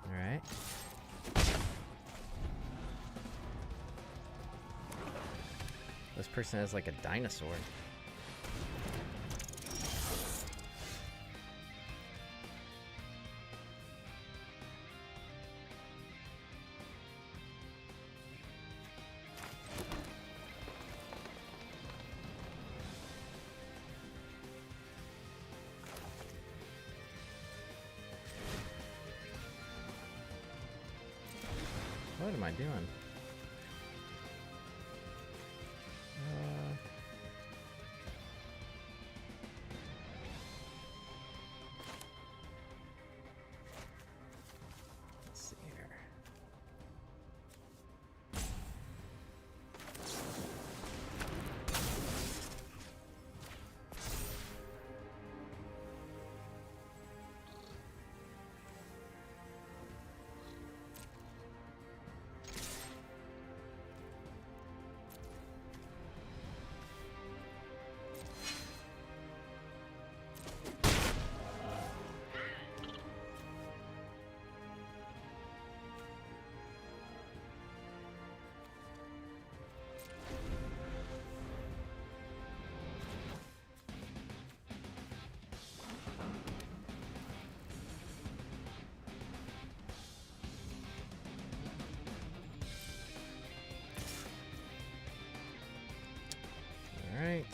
All right. This person has like a dinosaur. What am I doing? Let's see here. All right.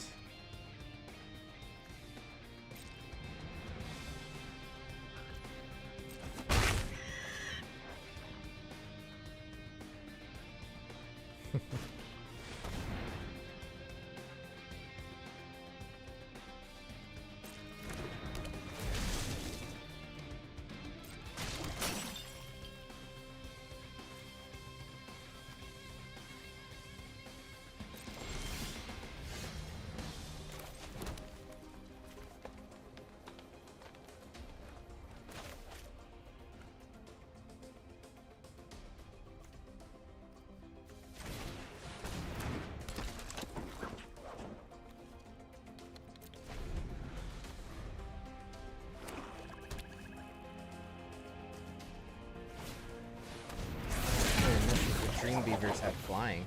some beavers have flying.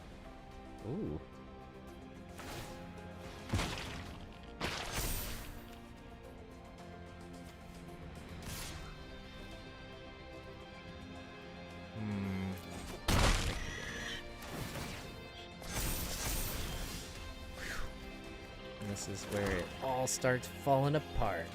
Ooh. This is where it all starts falling apart.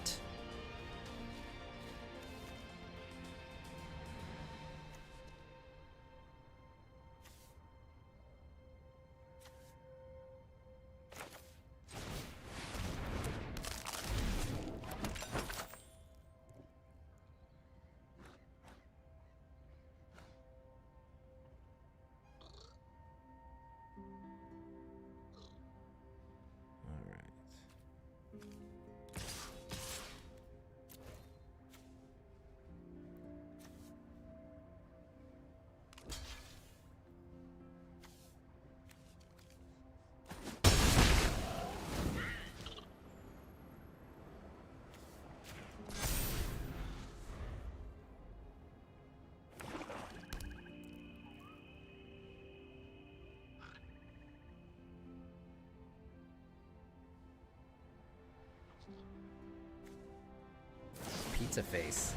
Pizza face.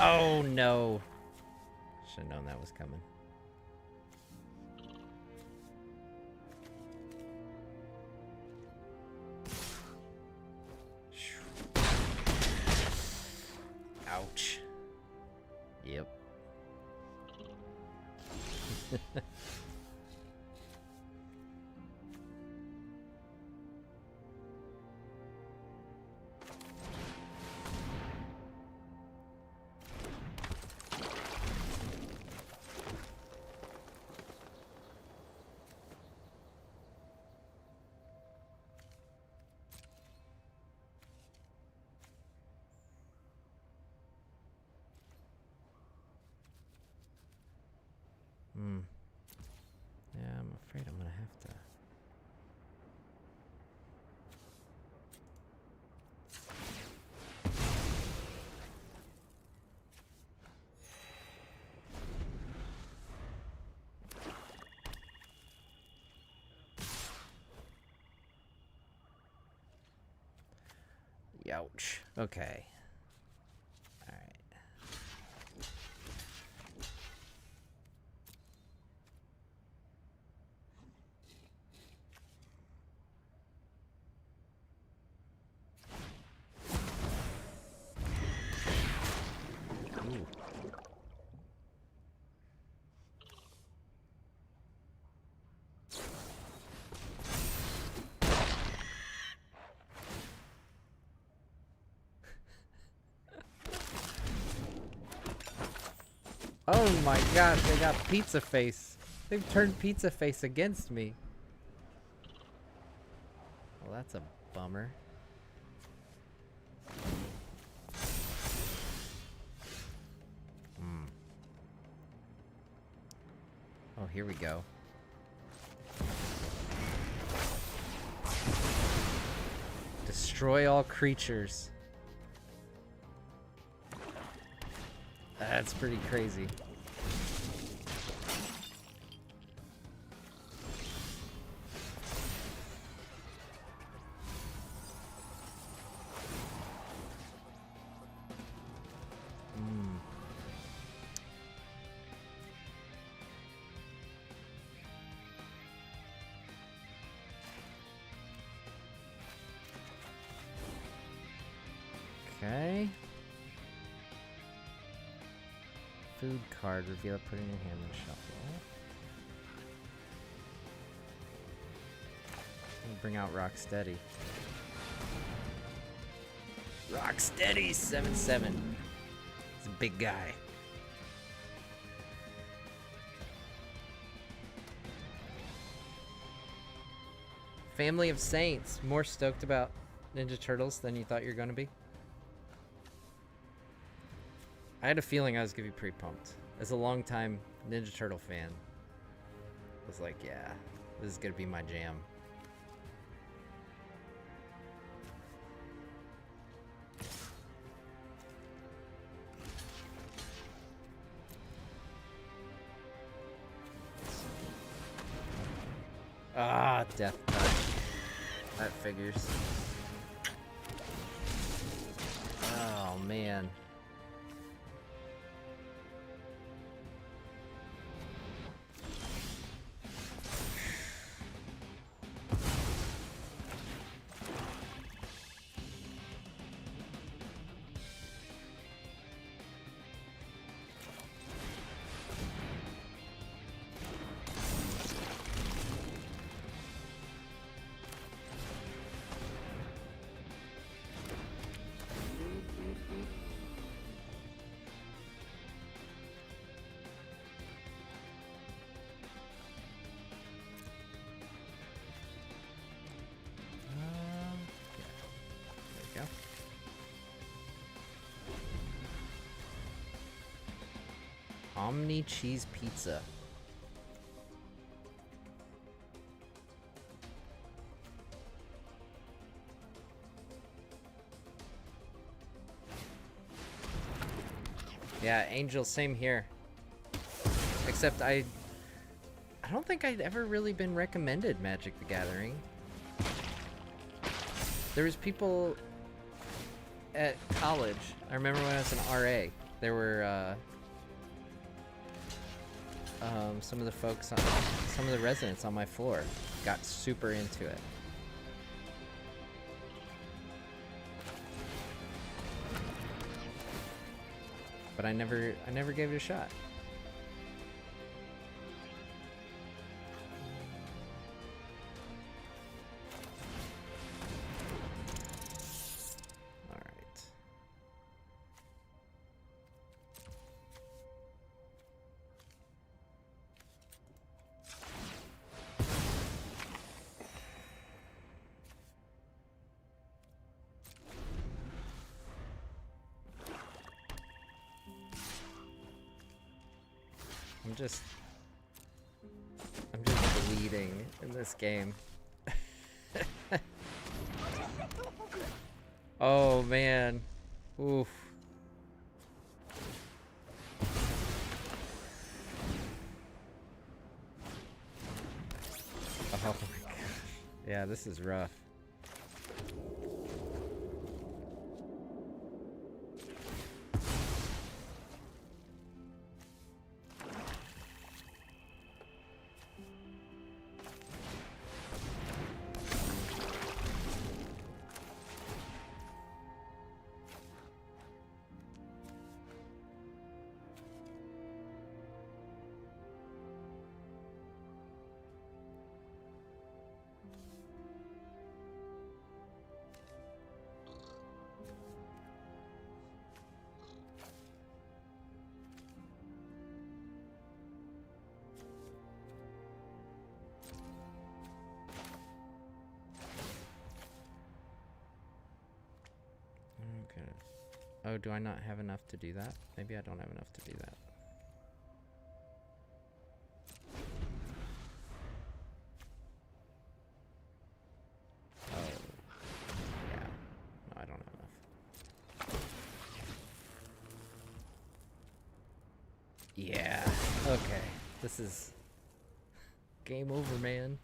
Oh no. Should have known that was coming. Ouch. Yep. Yeah, I'm afraid I'm gonna have to. Ouch. Okay. All right. Ooh. Oh my gosh, they got Pizza Face. They've turned Pizza Face against me. Well, that's a bummer. Oh, here we go. Destroy all creatures. That's pretty crazy. Okay. Food card, reveal it, put it in your hand and shuffle. Bring out Rocksteady. Rocksteady 7/7. He's a big guy. Family of Saints. More stoked about Ninja Turtles than you thought you were going to be? I had a feeling I was going to be pretty pumped. As a longtime Ninja Turtle fan, I was like, yeah, this is going to be my jam. Ah, death touch. That figures. Oh, man. Omni cheese pizza. Yeah, Angel, same here. Except I don't think I'd ever really been recommended Magic the Gathering. There was people at college. I remember when I was an RA. There were some of the folks, some of the residents on my floor got super into it. But I never gave it a shot. I'm just bleeding in this game. Oh man. Oof. Oh my god. Yeah, this is rough. Oh, do I not have enough to do that? Maybe I don't have enough to do that. Oh. Yeah. No, I don't have enough. Yeah. Okay. This is game over, man.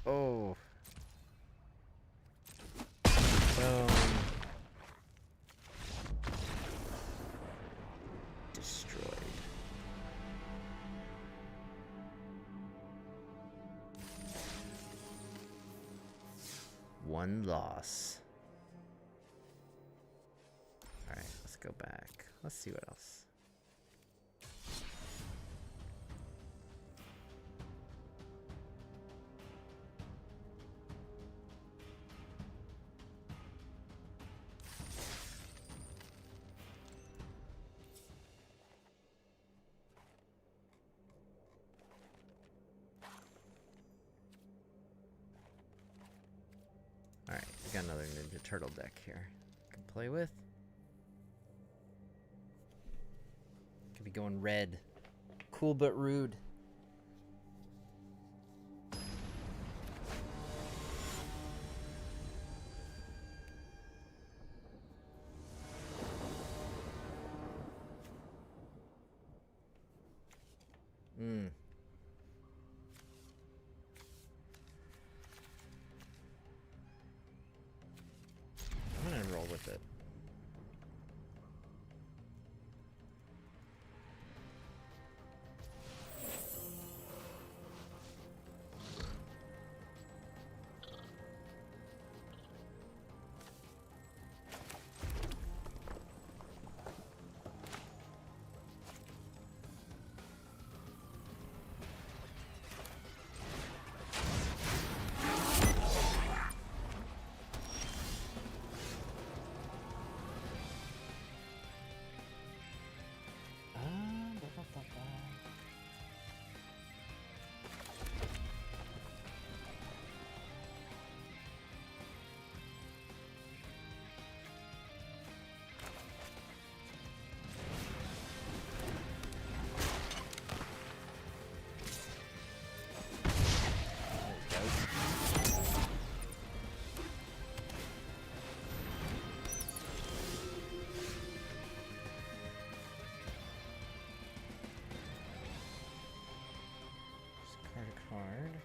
Oh. Destroyed. One loss. Alright, let's go back. Let's see what else. Alright, we got another Ninja Turtle deck here. Can play with. Could be going red. Cool but rude. Hmm. I'm gonna roll with it. Card.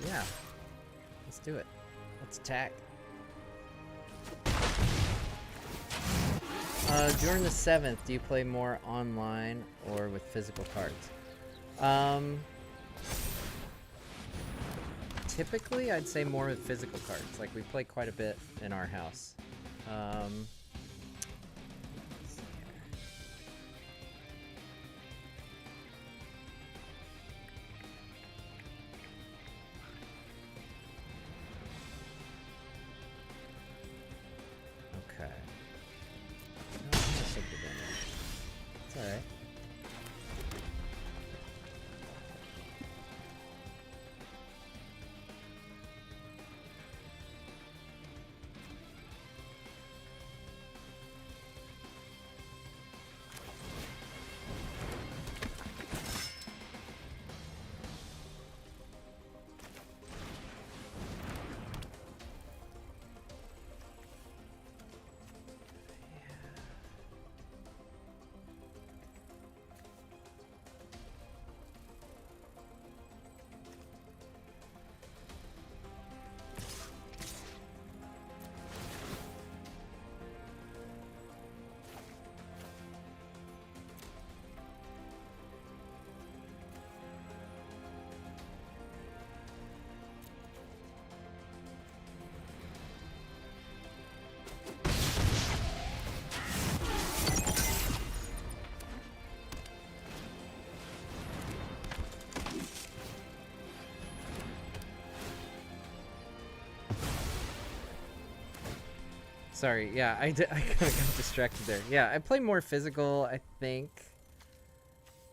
Yeah. Let's do it. Let's attack. During the 7th, do you play more online or with physical cards? Typically, I'd say more with physical cards. Like, we play quite a bit in our house. Okay. No, I'm gonna take the damage. It's alright. Sorry, yeah, I kind of got distracted there. Yeah, I play more physical, I think.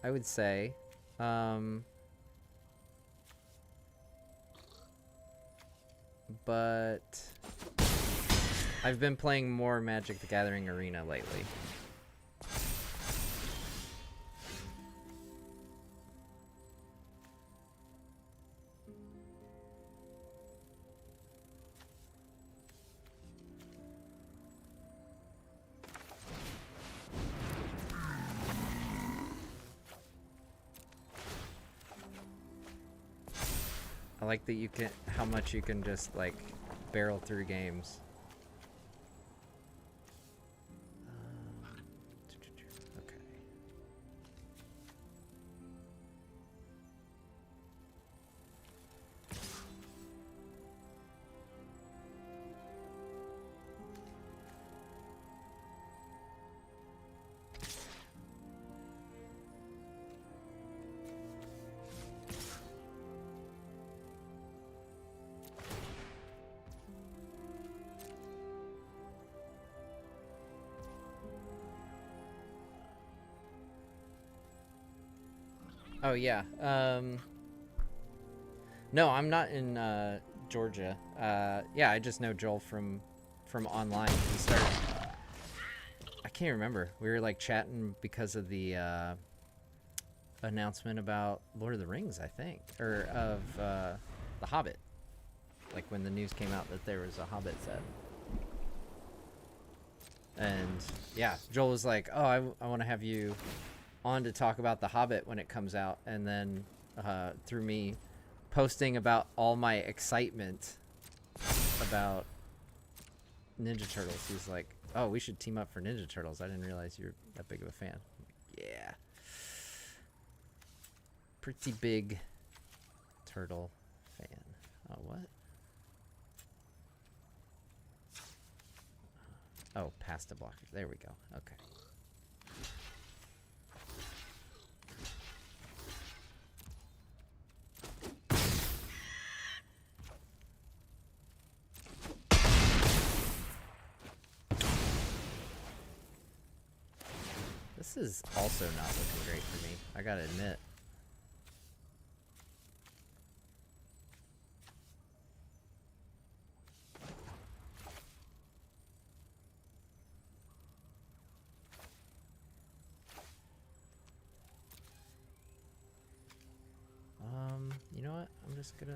I would say. But I've been playing more Magic the Gathering Arena lately. I like that you can, how much you can just like barrel through games. Okay. Oh yeah. No, I'm not in Georgia. Yeah, I just know Joel from online. We started. I can't remember. We were like chatting because of the announcement about Lord of the Rings, I think, or of The Hobbit. Like when the news came out that there was a Hobbit set. And yeah, Joel was like, "Oh, I want to have you on to talk about The Hobbit when it comes out," and then through me posting about all my excitement about Ninja Turtles, he's like, "Oh, we should team up for Ninja Turtles. I didn't realize you're that big of a fan." I'm like, yeah, pretty big turtle fan. Oh, what? Oh, past the blockers. There we go. Okay. This is also not looking great for me, I gotta admit. You know what? I'm just gonna...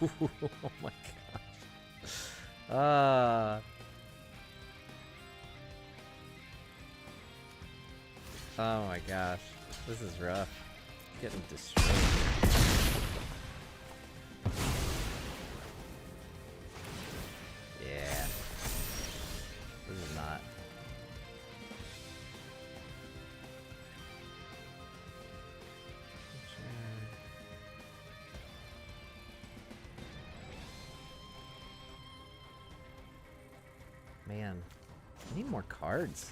Oh my gosh. Oh my gosh. This is rough. Getting destroyed. Yeah. This is not. Man, I need more cards.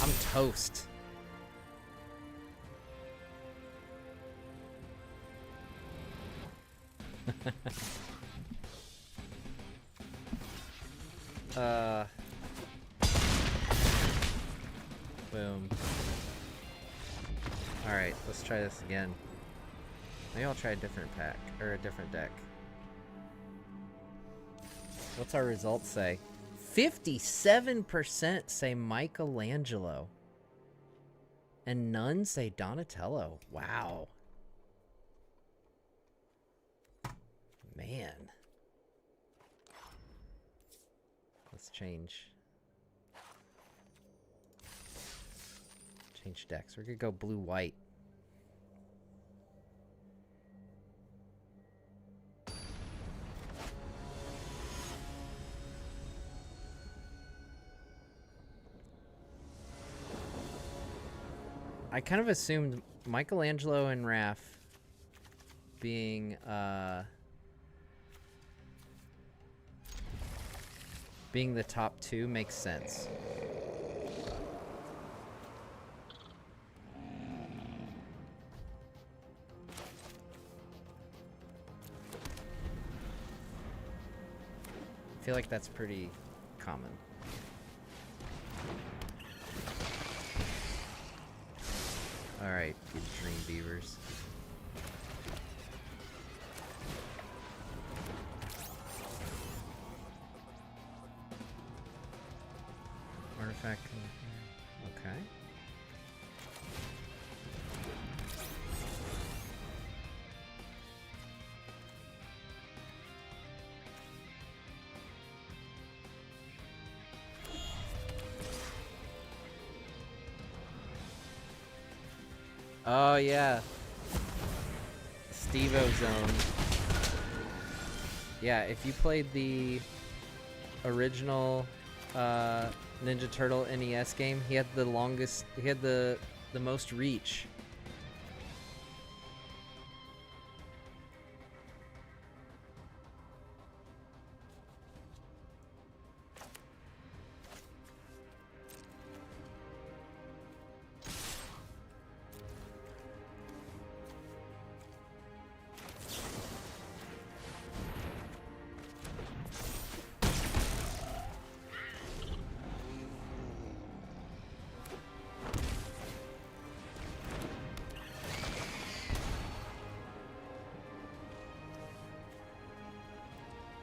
I'm toast. Boom. Alright, let's try this again. Maybe I'll try a different pack, or a different deck. What's our results say? 57% say Michelangelo. And none say Donatello. Wow. Man. Let's change decks. We're gonna go blue-white. I kind of assumed Michelangelo and Raph being the top two makes sense. I feel like that's pretty common. Alright, you dream beavers. Artifact. Oh yeah. Steve-O Zone. Yeah, if you played the original Ninja Turtle NES game, he had the longest, he had the most reach.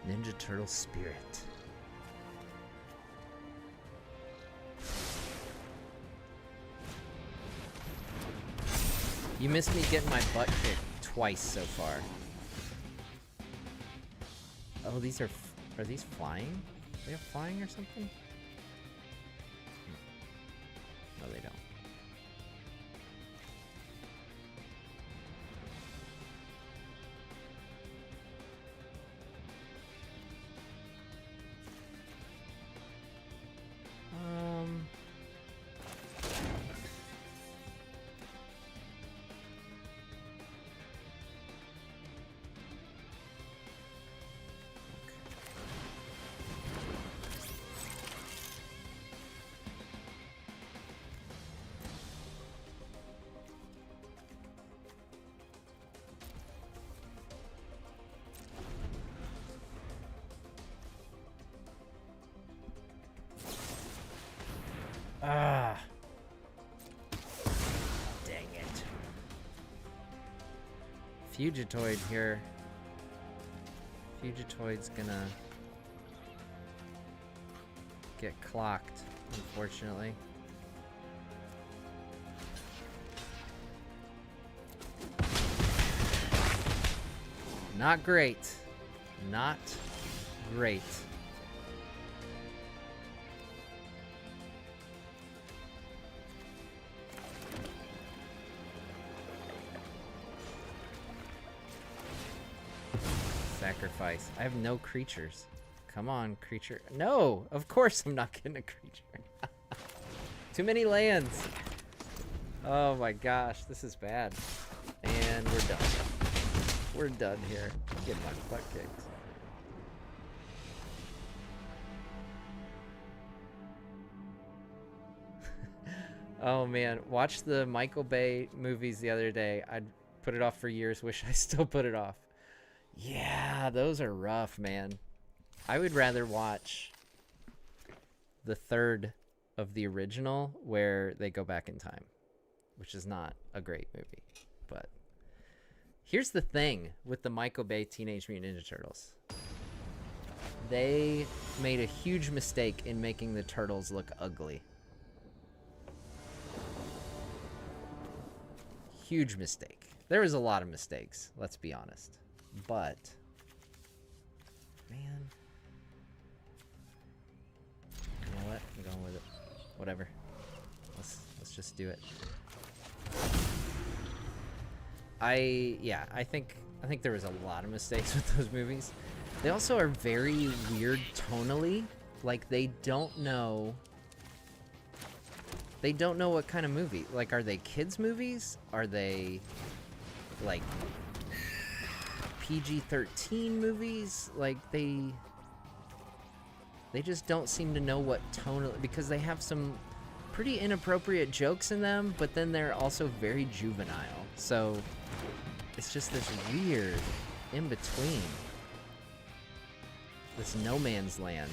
Ninja Turtle Spirit. You missed me getting my butt kicked twice so far. Oh, these are these flying? They have flying or something? No, they don't. Ah. Dang it. Fugitoid here. Fugitoid's gonna get clocked, unfortunately. Not great. Not great. Sacrifice. I have no creatures. Come on, creature. No! Of course I'm not getting a creature. Too many lands. Oh my gosh, this is bad. And we're done. We're done here. I'm getting my butt kicked. Oh man, watch the Michael Bay movies the other day. I'd put it off for years. Wish I still put it off. Yeah, those are rough, man. I would rather watch the third of the original where they go back in time, which is not a great movie. But here's the thing with the Michael Bay Teenage Mutant Ninja Turtles. They made a huge mistake in making the turtles look ugly. Huge mistake. There was a lot of mistakes, let's be honest. But man, you know what? I'm going with it. Whatever. Let's just do it. I think there was a lot of mistakes with those movies. They also are very weird tonally. Like they don't know what kind of movie. Like, are they kids movies? Are they like PG-13 movies? Like they just don't seem to know what tone, because they have some pretty inappropriate jokes in them, but then they're also very juvenile. So it's just this weird in between. This no man's land.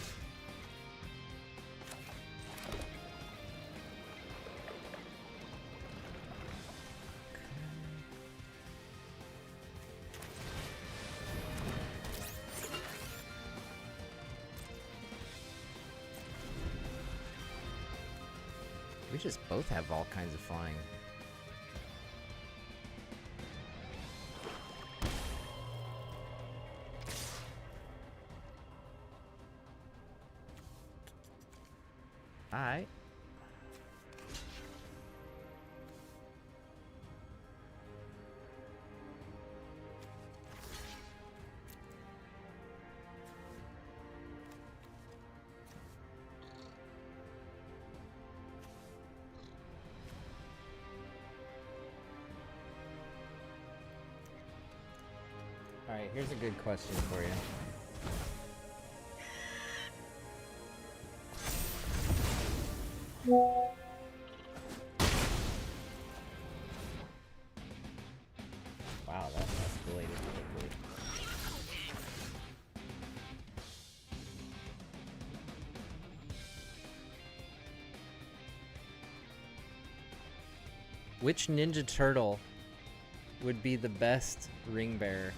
We just both have all kinds of flying. Alright. Alright, here's a good question for you. Wow, that escalated quickly. Which Ninja Turtle would be the best ring bearer?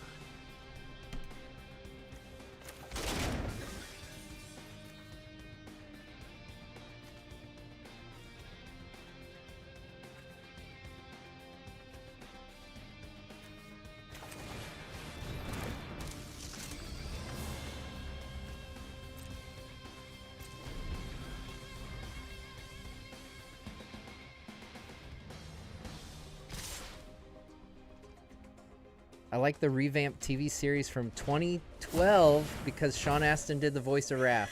I like the revamped TV series from 2012 because Sean Astin did the voice of Raph.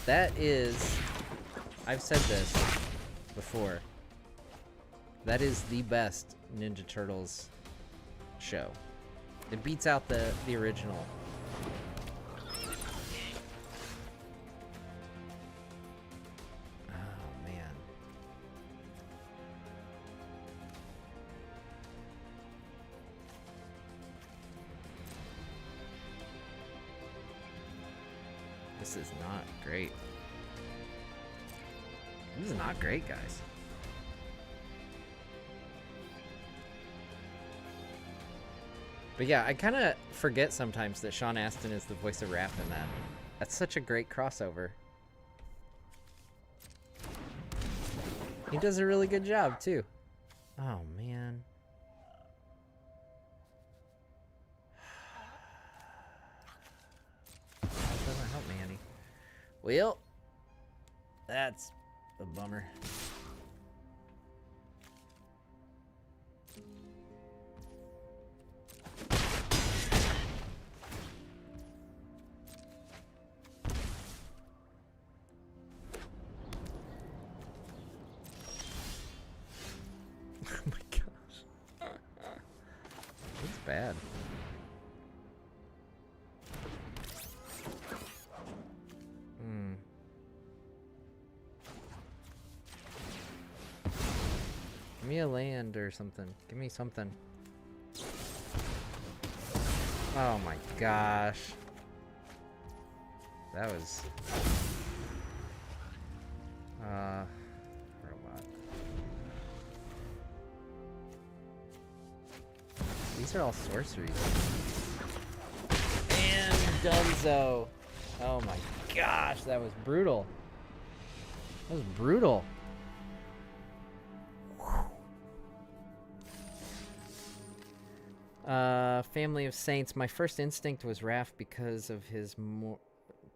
That is, I've said this before, that is the best Ninja Turtles show. It beats out the original. Oh, man. This is not great. This is not great, guys. But yeah, I kind of forget sometimes that Sean Astin is the voice of Raph in that. That's such a great crossover. He does a really good job, too. Oh, man. That doesn't help me any. Well, that's a bummer. Oh my gosh. That's bad. Give me a land or something. Give me something. Oh my gosh. That was... robot. These are all sorceries. And Dunzo. Oh my gosh, that was brutal. That was brutal. Family of Saints. My first instinct was Raph because of his more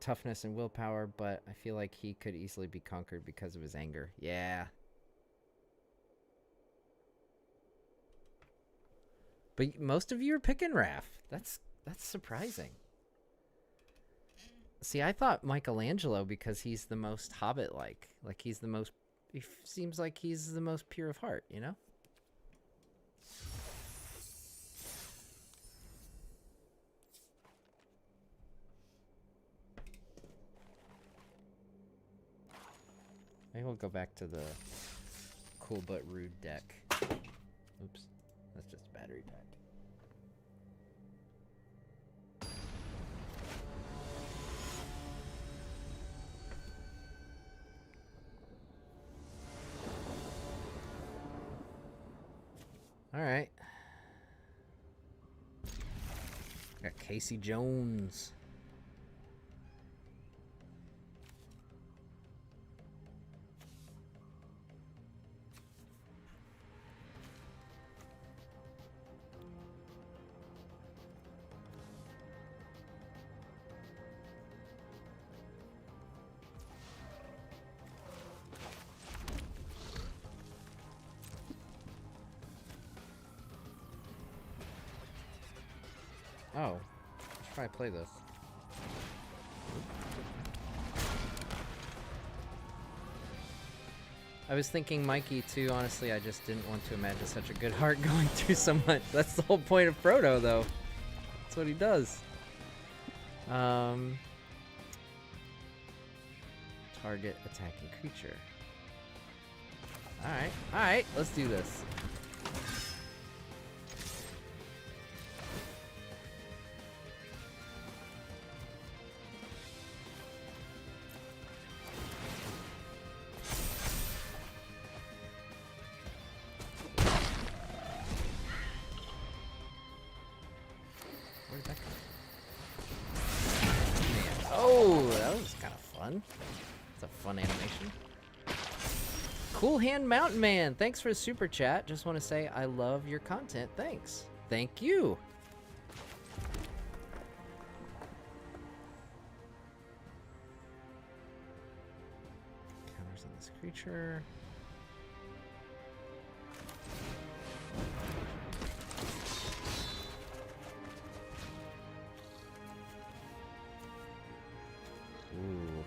toughness and willpower, but I feel like he could easily be conquered because of his anger. Yeah. But most of you are picking Raph. That's surprising. See, I thought Michelangelo because he's the most Hobbit-like. Like he's the most... He seems like he's the most pure of heart, you know? Maybe we'll go back to the cool but rude deck. Oops. That's just battery pack. Alright. Got Casey Jones. Oh, I should probably play this. I was thinking Mikey too, honestly. I just didn't want to imagine such a good heart going through so much. That's the whole point of Frodo, though. That's what he does. Target attacking creature. Alright, let's do this. Where'd that come from? Man. Oh, that was kind of fun. It's a fun animation. Cool Hand Mountain Man, thanks for the super chat. Just want to say I love your content. Thanks. Thank you. Counters on this creature. Ooh.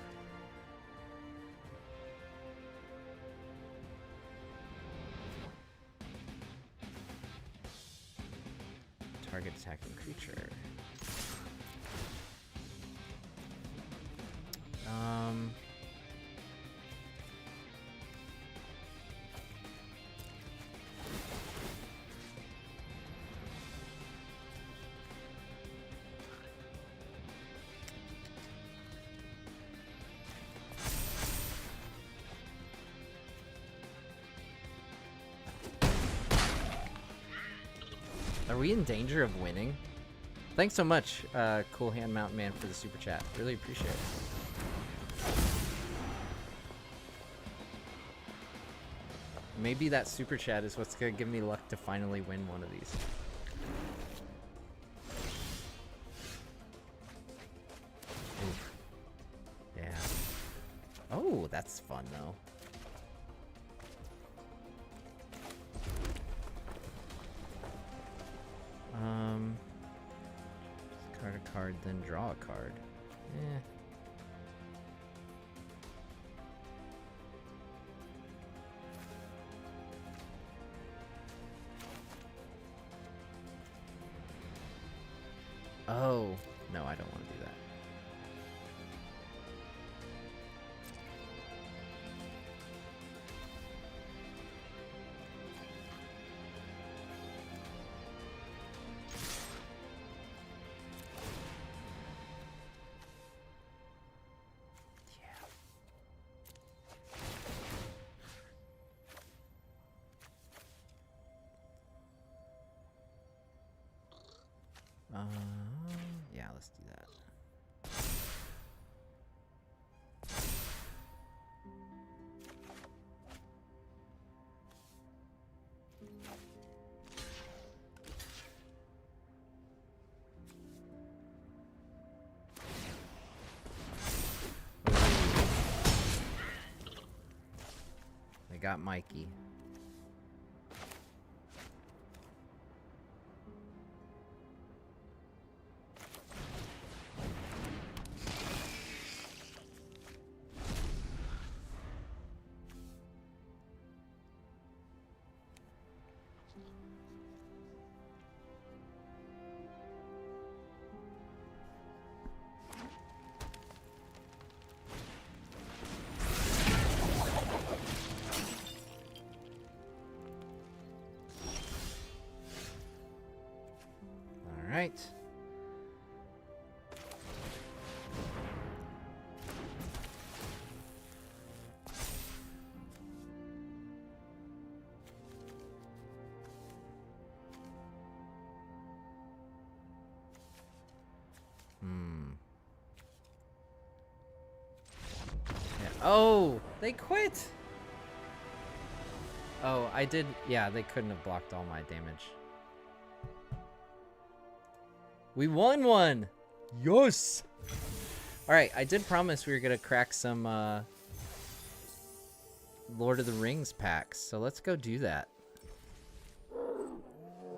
Target attacking creature. Are we in danger of winning? Thanks so much, Cool Hand Mountain Man, for the super chat. Really appreciate it. Maybe that super chat is what's gonna give me luck to finally win one of these. Oof. Yeah. Oh, that's fun though. Discard a card, then draw a card. Eh. Oh, no, I don't want to do that. Yeah, let's do that. They got Mikey. Right. Yeah. Oh, they quit. Oh, I did. Yeah, they couldn't have blocked all my damage. We won one! Yes! Alright, I did promise we were gonna crack some Lord of the Rings packs, so let's go do that.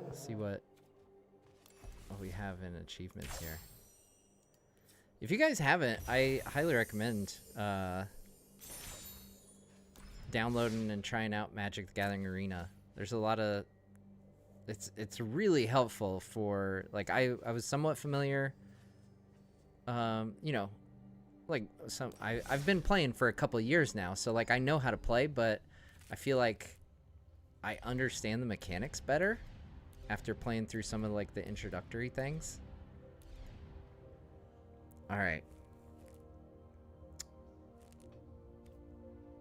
Let's see what we have in achievements here. If you guys haven't, I highly recommend downloading and trying out Magic the Gathering Arena. There's a lot of it's really helpful for, like, I was somewhat familiar, you know, like I've been playing for a couple of years now, so like I know how to play, but I feel like I understand the mechanics better after playing through some of like the introductory things. All right.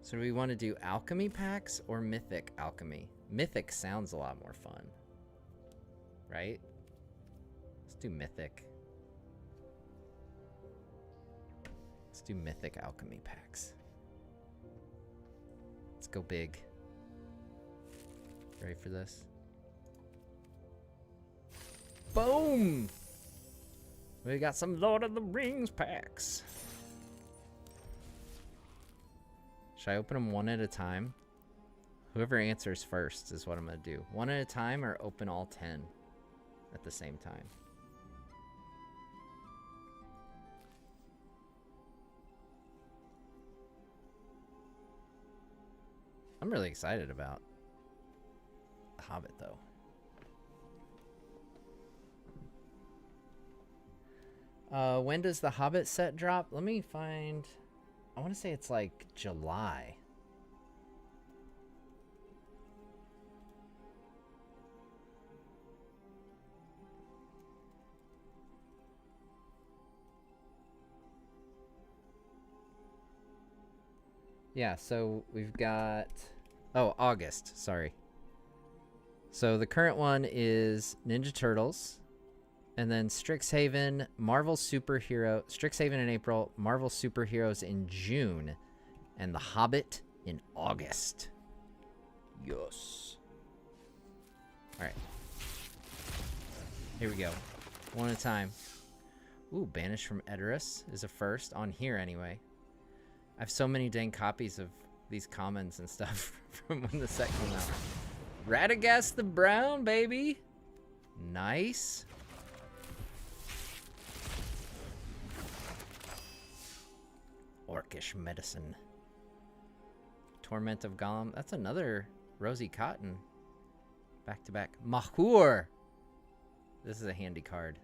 So do we want to do alchemy packs or mythic alchemy? Mythic sounds a lot more fun, right? Let's do mythic. Let's do mythic alchemy packs. Let's go big. Ready for this? Boom! We got some Lord of the Rings packs. Should I open them one at a time? Whoever answers first is what I'm going to do. One at a time or open all 10 at the same time? I'm really excited about The Hobbit, though. When does the Hobbit set drop? Let me find... I want to say it's like July. Yeah, so we've got... Oh, August, sorry. So the current one is Ninja Turtles, and then Strixhaven, Marvel Superhero... Strixhaven in April, Marvel Superheroes in June, and The Hobbit in August. Yes. Alright. Here we go. One at a time. Ooh, Banished from Edoras is a first, on here anyway. I have so many dang copies of these commons and stuff from when the set came out. Radagast the Brown, baby! Nice. Orcish Medicine. Torment of Gollum. That's another Rosy Cotton. Back to back. Mahur! This is a handy card.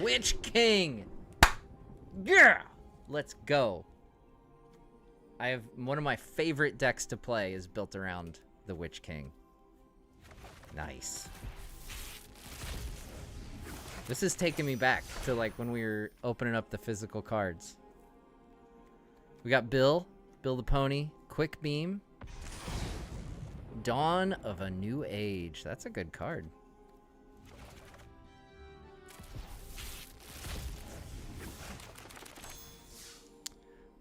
Witch King! Yeah! Let's go. I have one of my favorite decks to play is built around the Witch King. Nice. This is taking me back to like when we were opening up the physical cards. We got Bill the Pony, Quick Beam, Dawn of a New Age. That's a good card.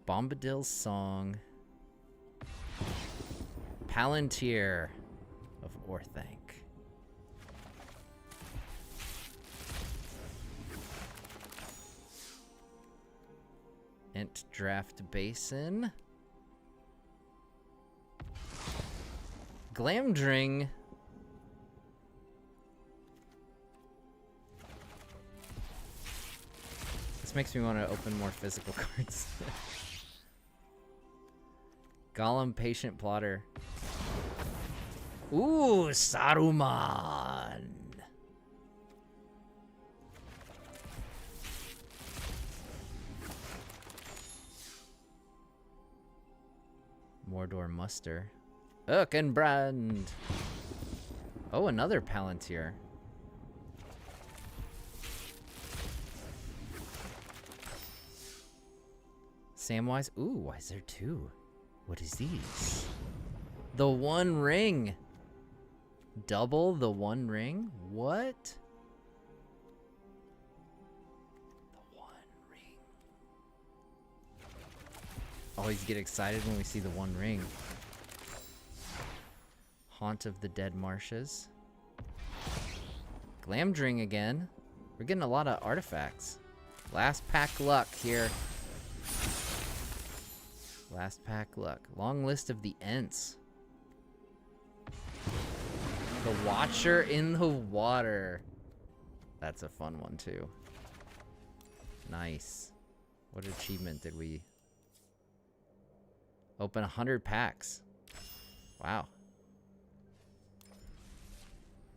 Bombadil's Song. Palantir of Orthanc. Ent Draft Basin. Glamdring. This makes me want to open more physical cards. Gollum Patient Plotter. Ooh, Saruman. Mordor Muster. Urkenbrand. Oh, another Palantir. Samwise. Ooh, why is there two? What is these? The One Ring. Double the One Ring? What? The One Ring. Always get excited when we see the One Ring. Haunt of the Dead Marshes. Glamdring again. We're getting a lot of artifacts. Last pack luck here. Last pack luck. Long list of the Ents. The Watcher in the Water. That's a fun one too. Nice. What achievement did we open? 100 packs. Wow.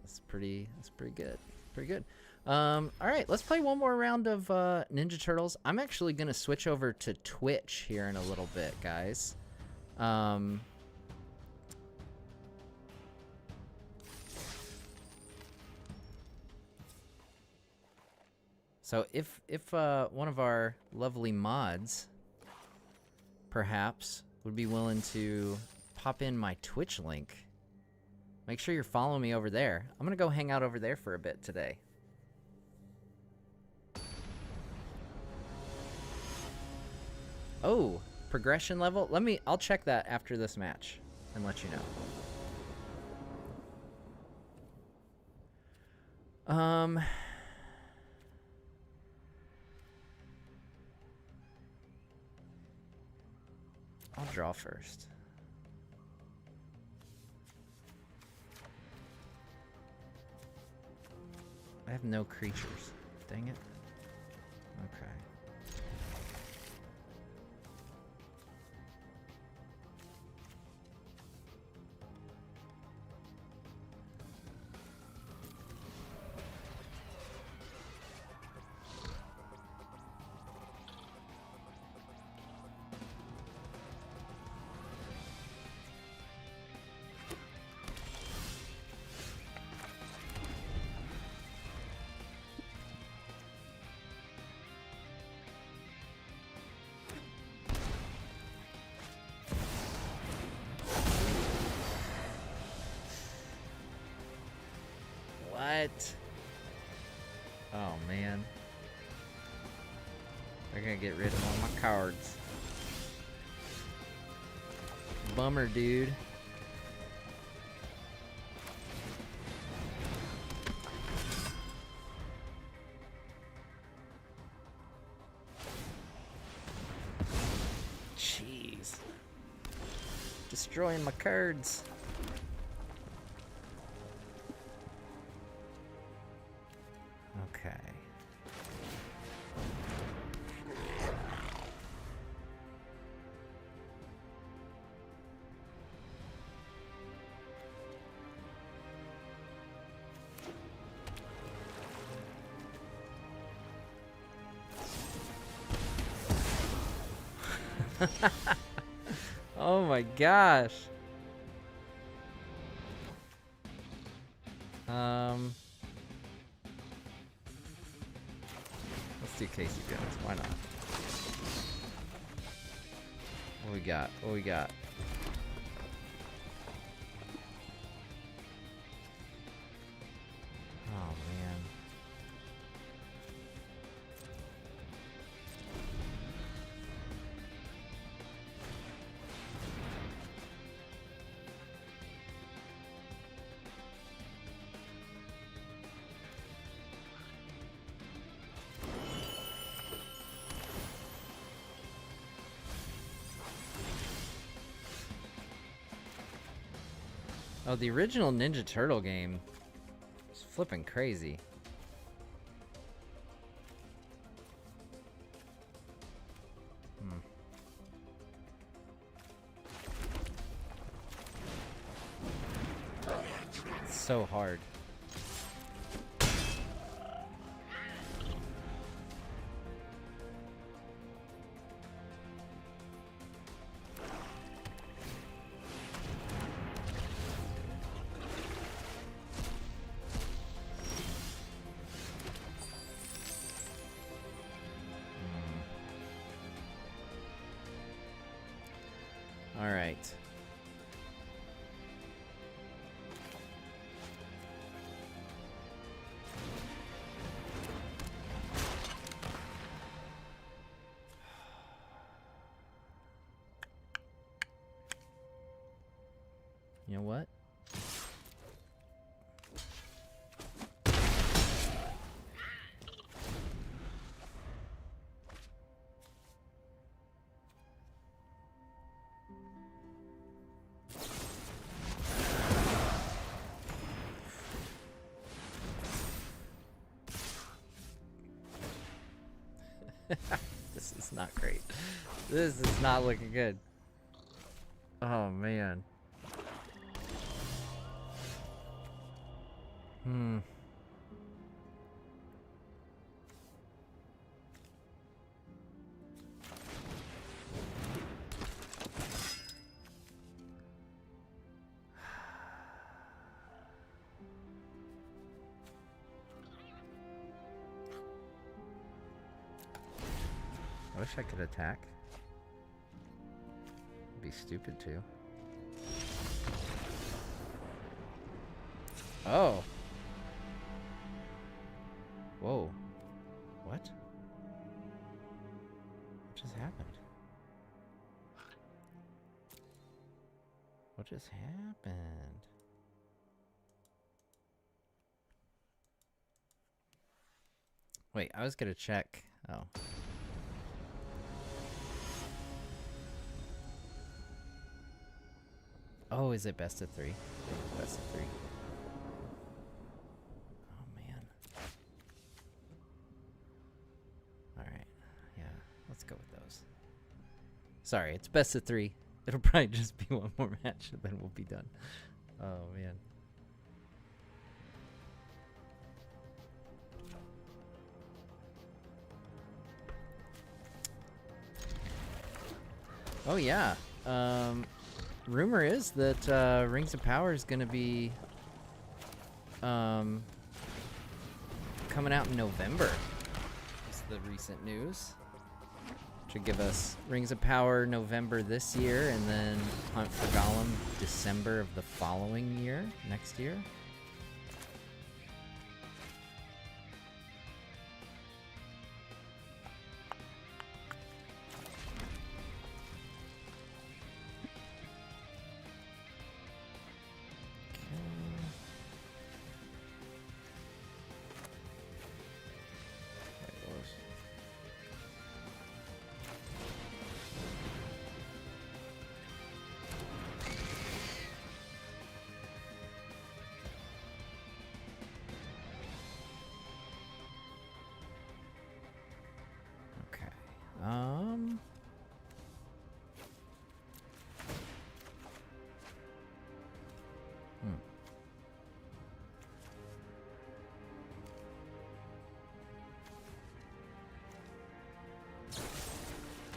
That's pretty good. Pretty good. All right, let's play one more round of Ninja Turtles. I'm actually gonna switch over to Twitch here in a little bit, guys. So if one of our lovely mods perhaps would be willing to pop in my Twitch link, make sure you're following me over there. I'm gonna go hang out over there for a bit today. Oh, progression level? I'll check that after this match and let you know. I'll draw first. I have no creatures. Dang it. Okay. What? Oh man. They're gonna get rid of all my cards. Bummer, dude. Jeez. Destroying my cards. Okay. Oh my gosh. Let's do Casey Jones. Why not? What we got? What we got? Oh man. Oh, the original Ninja Turtle game is flipping crazy. It's so hard. All right. You know what? This is not great. This is not looking good. Oh man. Hmm. I wish I could attack. It'd be stupid too. Oh. Whoa. What? What just happened? What just happened? Wait, I was gonna check. Oh. Oh, is it best of 3? Best of 3. Oh, man. Alright. Yeah, let's go with those. Sorry, it's best of 3. It'll probably just be one more match and then we'll be done. Oh, man. Oh, yeah. Rumor is that Rings of Power is going to be coming out in November. Is the recent news. Should give us Rings of Power November this year, and then Hunt for Golem December of the following year, next year.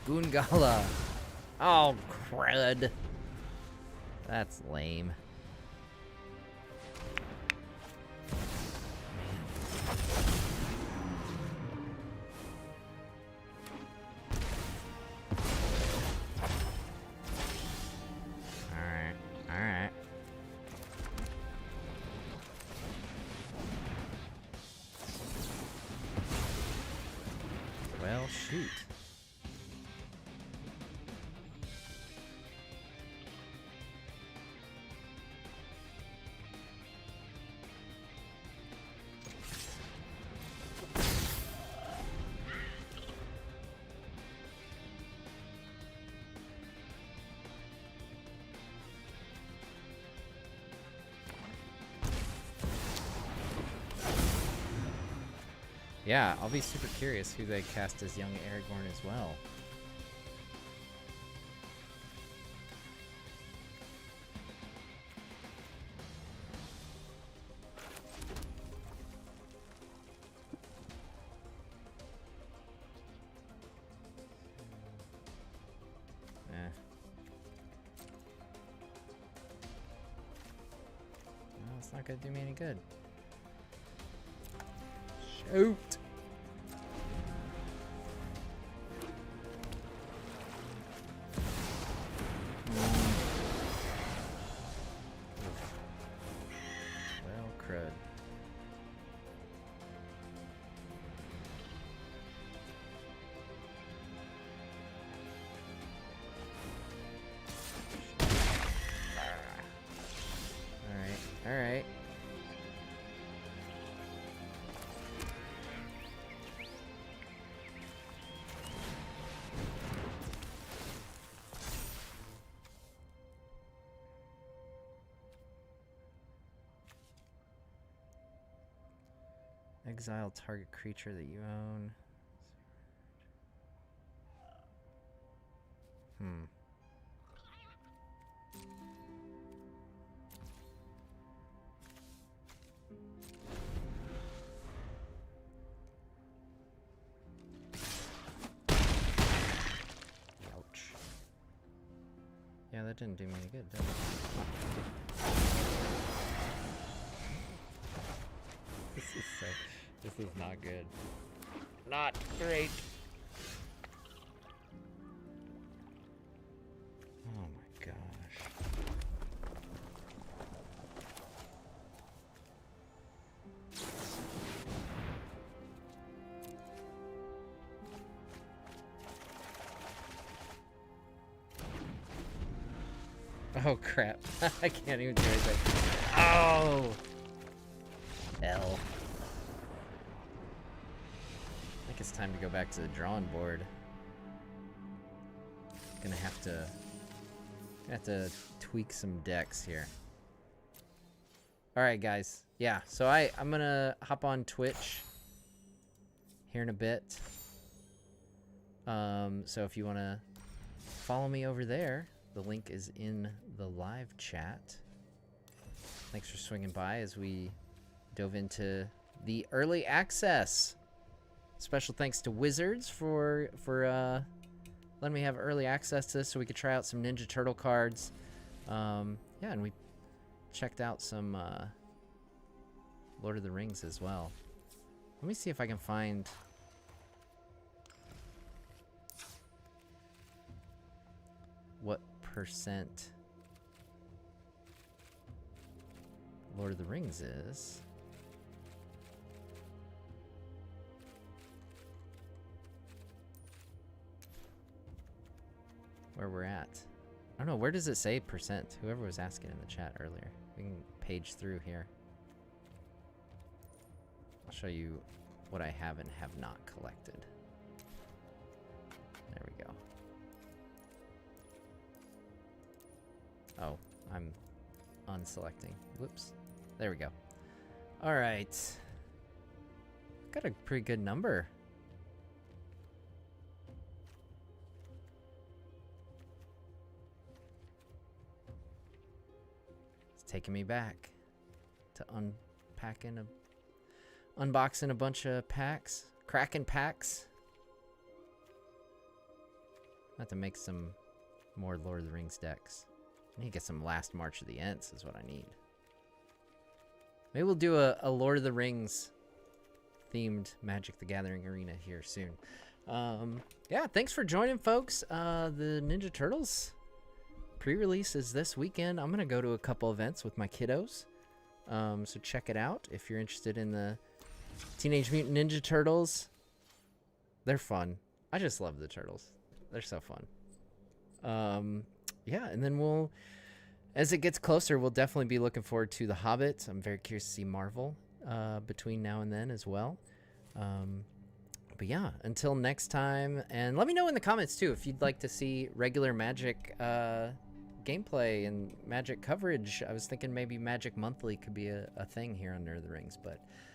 Goongala. Oh, crud. That's lame. Alright, alright. Well, shoot. Yeah, I'll be super curious who they cast as young Aragorn as well. No, it's not gonna do me any good. Shoot! Well, crud. Alright, alright. Exile target creature that you own. didn't do me any good, did it? This is not good. Not great. Oh my gosh. Oh crap. I can't even do anything. Oh! L. I think it's time to go back to the drawing board. Gonna have to tweak some decks here. Alright guys. Yeah, so I'm gonna hop on Twitch here in a bit. So if you wanna follow me over there, the link is in the live chat. Thanks for swinging by as we dove into the early access. Special thanks to Wizards for letting me have early access to this so we could try out some Ninja Turtle cards. Yeah, and we checked out some Lord of the Rings as well. Let me see if I can find... what percent Lord of the Rings is. Where we're at. I don't know, where does it say percent? Whoever was asking in the chat earlier. We can page through here. I'll show you what I have and have not collected. There we go. Oh, I'm unselecting. Whoops. There we go. All right. Got a pretty good number. It's taking me back to unboxing a bunch of packs, cracking packs. I have to make some more Lord of the Rings decks. I need to get some Last March of the Ents is what I need. Maybe we'll do a Lord of the Rings themed Magic the Gathering arena here soon. Yeah, thanks for joining, folks. The Ninja Turtles pre-release is this weekend. I'm going to go to a couple events with my kiddos. So check it out if you're interested in the Teenage Mutant Ninja Turtles. They're fun. I just love the Turtles. They're so fun. Yeah, and then as it gets closer, we'll definitely be looking forward to The Hobbit. I'm very curious to see Marvel between now and then as well. But yeah, until next time, and let me know in the comments too if you'd like to see regular Magic gameplay and Magic coverage. I was thinking maybe Magic Monthly could be a thing here on Nerd of the Rings, but